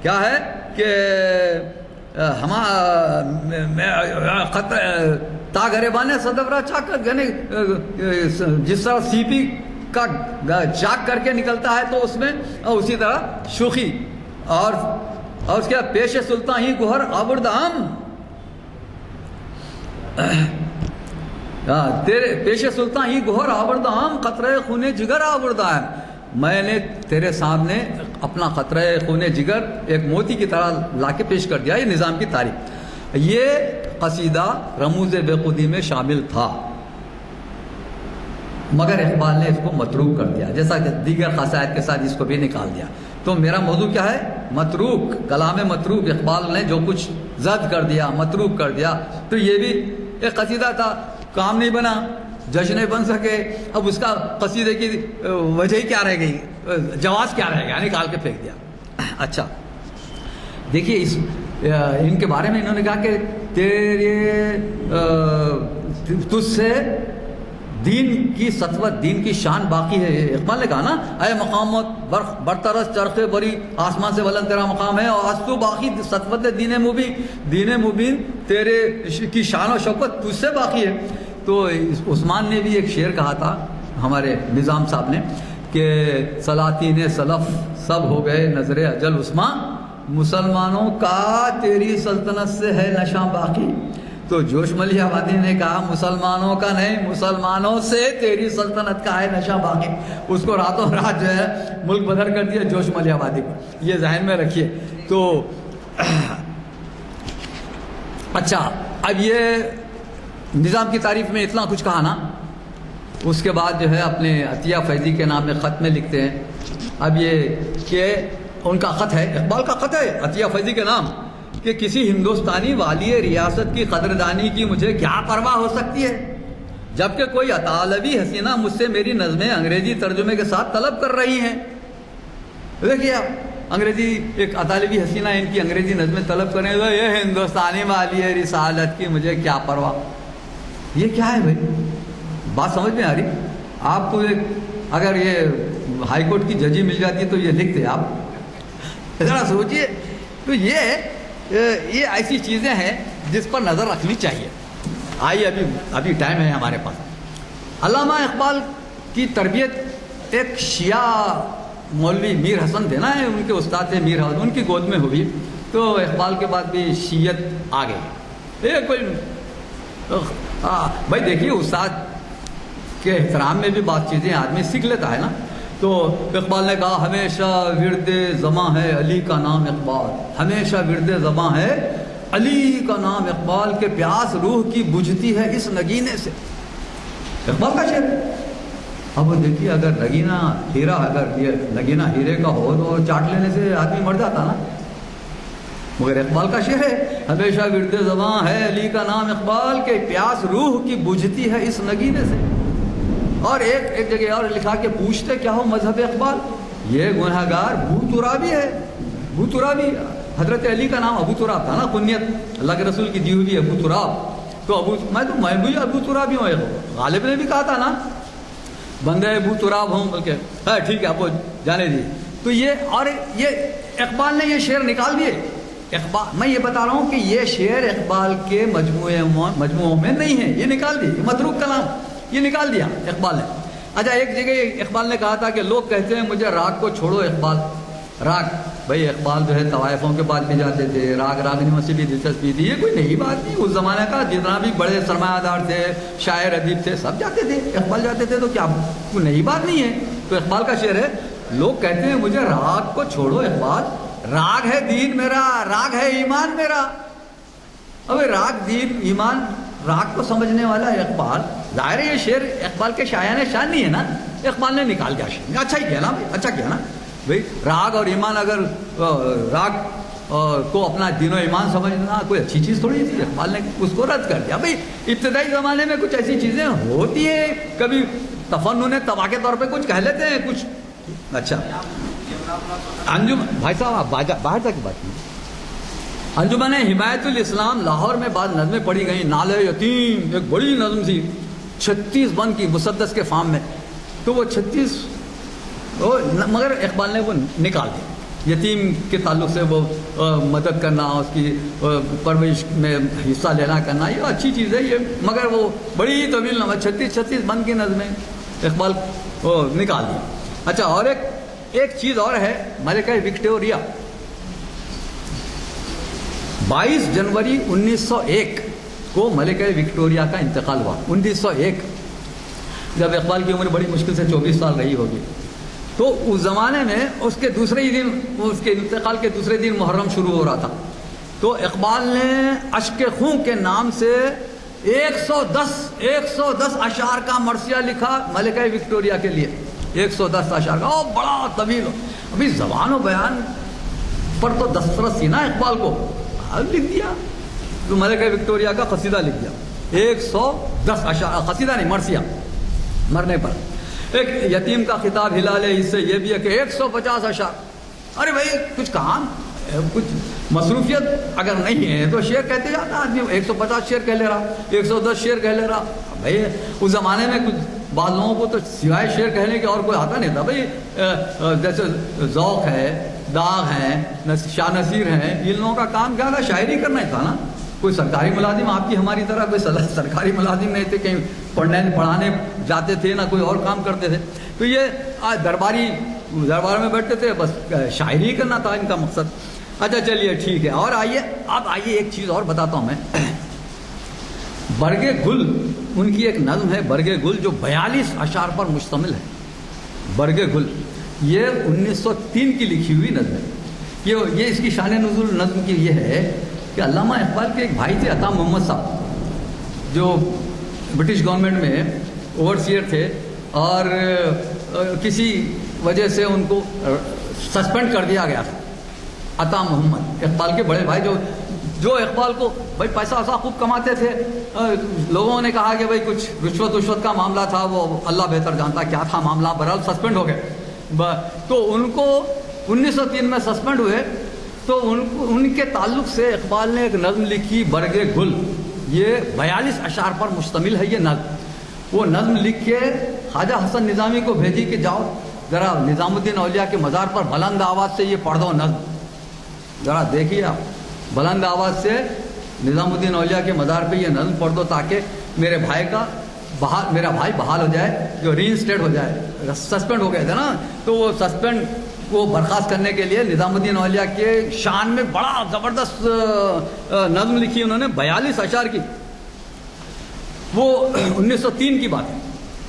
کیا ہے کہ تا گریبان صدورا چاک کر، یعنی جس طرح سیپی کا چاک کر کے نکلتا ہے تو اس میں اسی طرح شوخی، اور اس کے پیش سلطان ہی گوہر آبردام، تیرے پیش سلطان ہی گوہر آبردام، قطرہ خون جگر آبردام، میں نے تیرے سامنے اپنا قطرہ خون جگر ایک موتی کی طرح لا کے پیش کر دیا۔ یہ نظام کی تعریف، یہ قصیدہ رموز بے خودی میں شامل تھا، مگر اقبال نے اس کو متروک کر دیا، جیسا کہ دیگر قصائد کے ساتھ اس کو بھی نکال دیا۔ تو میرا موضوع کیا ہے؟ متروک، کلام متروک۔ اقبال نے جو کچھ زد کر دیا، متروک کر دیا. تو یہ بھی ایک قصیدہ تھا، کام نہیں بنا، جشن نہیں بن سکے. اب اس کا قصیدے کی وجہ کیا رہ گئی، جواز کیا رہے گا، نکال کے پھینک دیا. اچھا دیکھیے ان کے بارے میں انہوں نے کہا کہ تجھ سے دین کی سطوت، دین کی شان باقی ہے. اقبال نے کہا نا، اے مقامات برطرس چرخ بری، آسمان سے بلند تیرا مقام ہے، اور آج تو باقی سطوت دین مبین تیرے کی شان و شوکت تجھ سے باقی ہے. تو عثمان نے بھی ایک شعر کہا تھا، ہمارے نظام صاحب نے، کہ سلاطین سلف سب ہو گئے نظر اجل عثمان، مسلمانوں کا تیری سلطنت سے ہے نشاں باقی. تو جوش ملی آبادی نے کہا مسلمانوں کا نہیں، مسلمانوں سے تیری سلطنت کا ہے نشاں باقی. اس کو راتوں رات جو ہے ملک بدر کر دیا جوش ملی آبادی کو، یہ ذہن میں رکھیے. تو اچھا اب یہ نظام کی تعریف میں اتنا کچھ کہا نا، اس کے بعد جو ہے اپنے عطیہ فیضی کے نام میں خط میں لکھتے ہیں. اب یہ کہ ان کا خط ہے، اقبال کا خط ہے عطیہ فیضی کے نام، کہ کسی ہندوستانی والی ریاست کی قدردانی کی مجھے کیا پرواہ ہو سکتی ہے، جبکہ کوئی اطالوی حسینہ مجھ سے میری نظمیں انگریزی ترجمے کے ساتھ طلب کر رہی ہیں. دیکھیے آپ، انگریزی ایک اطالوی حسینہ ان کی انگریزی نظمیں طلب کریں تو یہ ہندوستانی والی رسالت کی مجھے کیا پرواہ. یہ کیا ہے بھائی، بات سمجھ میں آ رہی؟ آپ کو اگر یہ ہائی کورٹ کی ججی مل جاتی ہے تو یہ لکھتے آپ، ذرا سوچئے. تو یہ ایسی چیزیں ہیں جس پر نظر رکھنی چاہیے. آئیے ابھی ٹائم ہے ہمارے پاس. علامہ اقبال کی تربیت ایک شیعہ مولوی میر حسن تھے نا، ان کے استاد تھے میر حسن، ان کی گود میں ہوئی. تو اقبال کے بعد بھی شیعت آ گئی. یہ کوئی بھائی دیکھیے، استاد کے احترام میں بھی بات چیزیں آدمی سیکھ لیتا ہے نا. تو اقبال نے کہا ہمیشہ ورد زماں ہے علی کا نام اقبال، ہمیشہ ورد زماں ہے علی کا نام اقبال، کے پیاس روح کی بجھتی ہے اس نگینے سے. اقبال کا شعر. اب دیکھیے اگر نگینہ ہیرا، اگر یہ نگینہ ہیرے کا ہو تو چاٹ لینے سے آدمی مر جاتا نا، مگر اقبال کا شعر ہے ہمیشہ ورد زماں ہے علی کا نام اقبال، کے پیاس روح کی بجھتی ہے اس نگینے سے. اور ایک جگہ اور لکھا کہ پوچھتے کیا ہو مذہب اقبال، یہ گنہگار بو ترابی ہے. بو ترابی، حضرت علی کا نام ابو تراب تھا نا، کنیت اللہ کے رسول کی دی ہوئی ابو تراب. تو میں بھی ابو ترابی ہوں. غالب نے بھی کہا تھا نا بندے ابو تراب ہوں، بلکہ ٹھیک ہے آپ کو جانے دیے. تو یہ اقبال نے یہ شعر نکال دیے. اقبال، میں یہ بتا رہا ہوں کہ یہ شعر اقبال کے مجموعوں میں نہیں ہے، یہ نکال دی. متروک کلام یہ نکال دیا اقبال نے. اچھا ایک جگہ اقبال نے کہا تھا کہ لوگ کہتے ہیں مجھے راگ کو چھوڑو اقبال. راگ، بھائی اقبال جو ہے طوائفوں کے بعد بھی جاتے تھے، راگنیوں سے بھی دلچسپی تھی. یہ کوئی نئی بات نہیں، اس زمانے کا جتنا بھی بڑے سرمایہ دار تھے، شاعر ادیب تھے، سب جاتے تھے. اقبال جاتے تھے تو کیا کوئی نئی بات نہیں ہے. تو اقبال کا شعر ہے، لوگ کہتے ہیں مجھے راگ کو چھوڑو اقبال، راگ ہے دین میرا، راگ ہے ایمان میرا. اب راگ دین ایمان راگ کو سمجھنے والا ہے اقبال. ظاہر ہے یہ شعر اقبال کے شایان شان نہیں ہے نا، اقبال نے نکال دیا شعر. اچھا ہی کیا نا، اچھا کیا نا بھائی. راگ اور ایمان، اگر راگ کو اپنا دین و ایمان سمجھنا کوئی اچھی چیز تھوڑی تھی، اقبال نے اس کو رد کر دیا. بھائی ابتدائی زمانے میں کچھ ایسی چیزیں ہوتی ہیں، کبھی تفنن طبع کے طور پہ کچھ کہہ لیتے ہیں کچھ. اچھا انجم بھائی صاحب آپ باہر تک بات کیجیے. انجمن حمایت الاسلام لاہور میں بعض نظمیں پڑھی گئیں. نالے یتیم ایک بڑی نظم تھی، 36 بند کی مسدس کے فارم میں. تو وہ 36 مگر اقبال نے وہ نکال دی. یتیم کے تعلق سے وہ مدد کرنا، اس کی پرورش میں حصہ لینا کرنا، یہ اچھی چیز ہے یہ، مگر وہ بڑی طویل نظم 36 بند کی نظمیں اقبال وہ نکال دی. اچھا اور ایک چیز اور ہے، ملکہ وکٹوریہ 22 جنوری 1901 کو ملکہ وکٹوریہ کا انتقال ہوا. 1901 جب اقبال کی عمر بڑی مشکل سے 24 سال رہی ہوگی. تو اس زمانے میں اس کے دوسرے ہی دن، اس کے انتقال کے دوسرے دن محرم شروع ہو رہا تھا. تو اقبال نے اشک خون کے نام سے 110 اشعار کا مرثیہ لکھا ملکہ وکٹوریہ کے لیے. 110 اشعار کا، بڑا طویل. ابھی زبان و بیان پر تو دسترس تھی نا اقبال کو. لکھ دیا، تو ملکہ وکٹوریہ کا قصیدہ لکھ دیا 110 اشعار، قصیدہ نہیں مرثیہ، مرنے پر. ایک یتیم کا خطاب ہلال ہے، اس سے یہ بھی ہے کہ 150 اشعار. ارے بھائی کچھ کام، کچھ مصروفیت اگر نہیں ہے تو شعر کہتے جاتا آدمی، 150 شعر کہہ لے رہا، 110 شعر کہہ لے رہا. بھائی اس زمانے میں کچھ بعض لوگوں کو تو سوائے شعر کہنے کے اور کوئی آتا نہیں تھا. بھائی جیسے ذوق ہے، داغ ہیں، شاہ نصیر ہیں، ان لوگوں کا کام کیا تھا؟ شاعری کرنا ہی تھا نا. کوئی سرکاری ملازم آپ کی ہماری طرح کوئی سرکاری ملازم نہیں تھے، کہیں پڑھانے جاتے تھے، نہ کوئی اور کام کرتے تھے. تو یہ دربار میں بیٹھتے تھے، بس شاعری کرنا تھا ان کا مقصد. اچھا چلیے ٹھیک ہے. اور آئیے ایک چیز اور بتاتا ہوں میں. برگ گل ان کی ایک نظم ہے برگ گل، جو 42 اشعار پر مشتمل ہے. برگ گل یہ 1903 کی لکھی ہوئی نظم ہے. یہ اس کی شان نزول نظم کی یہ ہے کہ علامہ اقبال کے ایک بھائی تھے عطا محمد صاحب، جو برٹش گورنمنٹ میں اوورسیئر تھے، اور کسی وجہ سے ان کو سسپینڈ کر دیا گیا تھا. عطا محمد اقبال کے بڑے بھائی، جو اقبال کو بھائی پیسہ ایسا خوب کماتے تھے. لوگوں نے کہا کہ بھائی کچھ رشوت کا معاملہ تھا، وہ اللہ بہتر جانتا کیا تھا معاملہ، بہرحال سسپینڈ ہو گئے. تو ان کو 1903 میں سسپینڈ ہوئے. تو ان کے تعلق سے اقبال نے ایک نظم لکھی برگ گل. یہ 42 اشعار پر مشتمل ہے یہ نظم. وہ نظم لکھ کے خواجہ حسن نظامی کو بھیجی کہ جاؤ ذرا نظام الدین اولیاء کے مزار پر بلند آواز سے یہ پڑھ دو نظم. ذرا دیکھیے آپ، بلند آواز سے نظام الدین اولیاء کے مزار پہ یہ نظم پڑھ دو تاکہ میرا بھائی بحال ہو جائے، جو ری انسٹیٹ ہو جائے. سسپینڈ ہو گئے تھے نا، تو وہ سسپینڈ کو برخاست کرنے کے لیے نظام الدین اولیاء کے شان میں بڑا زبردست نظم لکھی انہوں نے، 42 اشعار کی. وہ 1903 کی بات ہے.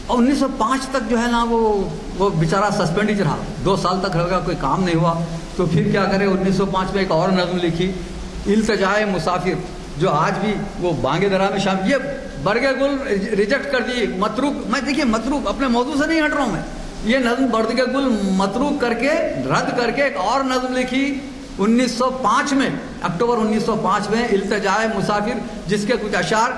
اور 1905 تک جو ہے نا وہ بیچارہ سسپینڈ ہی رہا. 2 سال تک رہ گیا، کوئی کام نہیں ہوا. تو پھر کیا کرے، 1905 میں ایک اور نظم لکھی التجائے مسافر، جو آج بھی وہ بانگے درا میں شامل. یہ برگ گل ریجیکٹ کر دی، متروک. میں دیکھیے متروک، اپنے موضوع سے نہیں ہٹ رہا ہوں میں. یہ نظم برگ گل متروک کر کے، رد کر کے ایک اور نظم لکھی 1905 میں، اکتوبر 1905 میں، التجائے مسافر، جس کے کچھ اشعار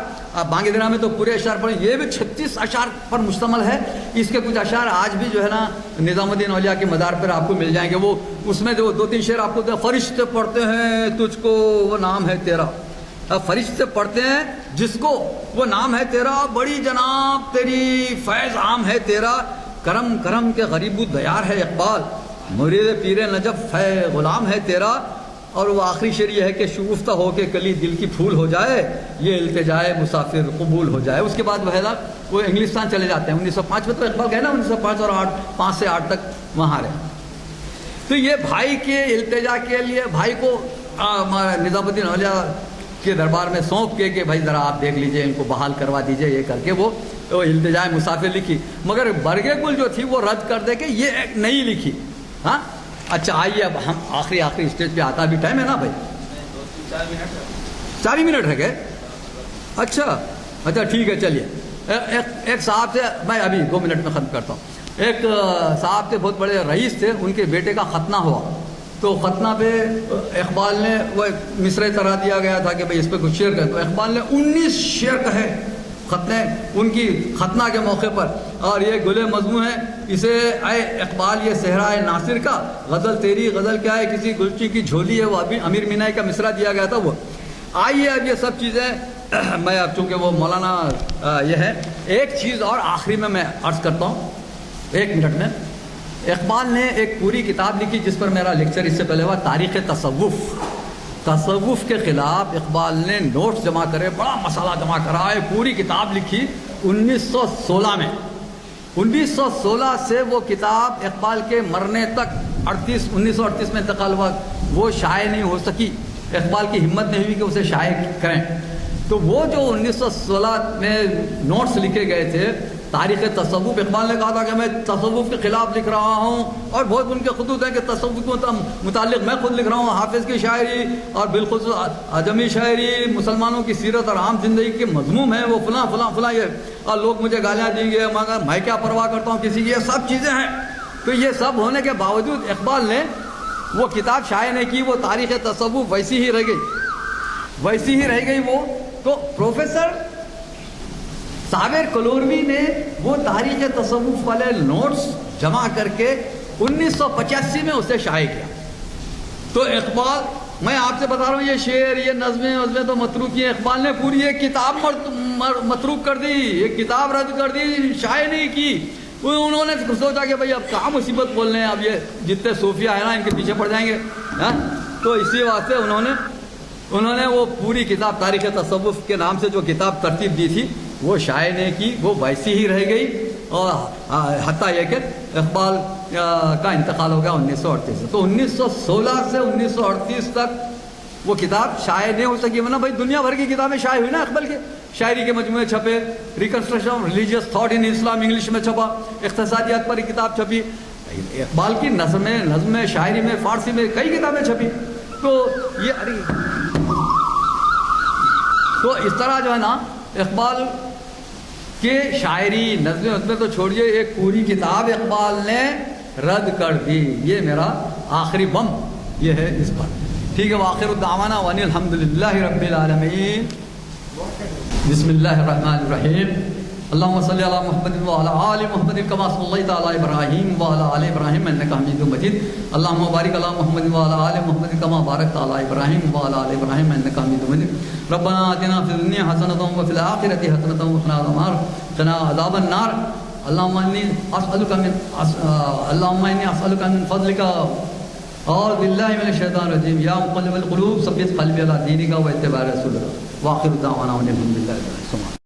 بانگے درا میں تو پورے اشعار پڑھیں، یہ بھی 36 اشعار پر مشتمل ہے. اس کے کچھ اشعار آج بھی جو ہے نا نظام الدین اولیاء کے مزار پر آپ کو مل جائیں گے. وہ اس میں جو 2-3 شعر آپ کو، فرشتے پڑھتے ہیں تجھ کو وہ نام ہے تیرا. فرشتے پڑھتے ہیں جس کو وہ نام ہے تیرا، بڑی جناب تیری فیض عام ہے تیرا، کرم کرم کے غریب الدیار ہے اقبال، مرید پیر نجف ہے غلام ہے تیرا. اور وہ آخری شعر یہ ہے کہ شگفتہ ہو کے کلی دل کی پھول ہو جائے، یہ التجائے مسافر قبول ہو جائے. اس کے بعد وہ انگلستان چلے جاتے ہیں. 1905 میں تو اقبال گئے نا، 1905 اور 5 سے 8 تک وہاں رہے. تو یہ بھائی کے التجا کے لیے بھائی کو نظام الدین اولیاء کے دربار میں سونپ کے کہ بھائی ذرا آپ دیکھ لیجئے، ان کو بحال کروا دیجئے، یہ کر کے وہ التجائے مسافر لکھی. مگر برگ گل جو تھی وہ رد کر دے کے یہ ایک نئی لکھی. ہاں اچھا آئیے اب ہم آخری اسٹیج پہ آتا بھی ٹائم ہے نا بھائی، 4 منٹ رہ گئے. اچھا ٹھیک ہے. چلیے ایک صاحب سے میں ابھی 2 منٹ میں ختم کرتا ہوں. ایک صاحب تھے، بہت بڑے رئیس تھے، ان کے بیٹے کا ختنہ ہوا. تو ختنہ پہ اقبال نے وہ مصرعے طرح دیا گیا تھا کہ بھائی اس پہ کچھ شعر کہے. تو اقبال نے 19 شعر کہے ختنے ان کی ختنہ کے موقع پر. اور یہ گلے مضمون ہے، اسے اے اقبال یہ صحرائے ناصر کا، غزل تیری غزل کیا ہے کسی گلچی کی جھولی ہے. وہ ابھی امیر مینائی کا مصرع دیا گیا تھا. وہ آئیے اب یہ سب چیزیں میں اب چونکہ وہ مولانا یہ ہے. ایک چیز اور آخری میں عرض کرتا ہوں 1 منٹ میں. اقبال نے ایک پوری کتاب لکھی جس پر میرا لیکچر اس سے پہلے ہوا، تاریخ تصوف کے خلاف اقبال نے نوٹس جمع کرے، بڑا مسئلہ جمع کرا ہے، پوری کتاب لکھی 1916 میں. 1916 سے وہ کتاب اقبال کے مرنے تک 1938 میں انتقال ہوا، وہ شائع نہیں ہو سکی. اقبال کی ہمت نہیں ہوئی کہ اسے شائع کریں. تو وہ جو 1916 میں نوٹس لکھے گئے تھے تاریخ تصوف، اقبال نے کہا تھا کہ میں تصوف کے خلاف لکھ رہا ہوں، اور بہت ان کے خطوط ہیں کہ تصوف کے متعلق میں خود لکھ رہا ہوں. حافظ کی شاعری اور بالخصوص عجمی شاعری، مسلمانوں کی سیرت اور عام زندگی کے مضمون ہیں، وہ فلاں فلاں فلاں یہ، اور لوگ مجھے گالیاں دیں گے، مگر میں کیا پرواہ کرتا ہوں کسی کی، یہ سب چیزیں ہیں. تو یہ سب ہونے کے باوجود اقبال نے وہ کتاب شائع نہیں کی، وہ تاریخ تصوف ویسی ہی رہ گئی. ویسی ہی رہ گئی وہ. تو پروفیسر صابر کلوروی نے وہ تاریخ تصوف والے نوٹس جمع کر کے 1985 میں اسے شائع کیا. تو اقبال، میں آپ سے بتا رہا ہوں یہ شعر یہ نظمیں تو متروک کی ہیں. اقبال نے پوری ایک کتاب متروک کر دی، ایک کتاب رد کر دی، شائع نہیں کی. انہوں نے سوچا کہ بھائی اب کہاں مصیبت بول رہے ہیں، اب یہ جتنے صوفیہ ہیں نا ان کے پیچھے پڑ جائیں گے. تو اسی واسطے انہوں نے وہ پوری کتاب تاریخ تصوف کے نام سے جو کتاب ترتیب دی تھی وہ شائع نہیں کی، وہ ویسی ہی رہ گئی. اور حتیٰ یہ کہ اقبال کا انتقال ہو گیا 1938 سے. تو 1916 سے 1938 تک وہ کتاب شائع نہیں ہو سکی. ورنہ بھائی دنیا بھر کی کتابیں شائع ہوئی نا. اقبال کے شاعری کے مجموعے چھپے، reconstruction of religious thought in Islam English میں چھپا، اقتصادیات پر ایک کتاب چھپی. اقبال کی نظم میں شاعری میں فارسی میں کئی کتابیں چھپی. تو یہ تو اس طرح جو ہے نا اقبال کہ شاعری نظمیں تو چھوڑیے، ایک پوری کتاب اقبال نے رد کر دی. یہ میرا آخری بم یہ ہے اس پر. ٹھیک ہے. وآخر الدعوانا وان الحمد للہ رب العالمین. بسم اللہ الرحمن الرحیم. اللهم صل على محمد وعلى آل محمد كما صليت على إبراهيم وعلى آل إبراهيم إنك حميد مجيد. اللهم بارك على محمد وعلى آل محمد كما باركت على إبراهيم وعلى آل إبراهيم إنك حميد مجيد. ربنا آتنا في الدنيا حسنة وفي الآخرة حسنة وقنا عذاب النار. اللهم إني أسألك من فضلك أعوذ بالله من الشيطان الرجيم يا مقلب القلوب ثبت قلبي على دينك واتباع رسولك. وآخر دعوانا الحمد لله رب العالمين.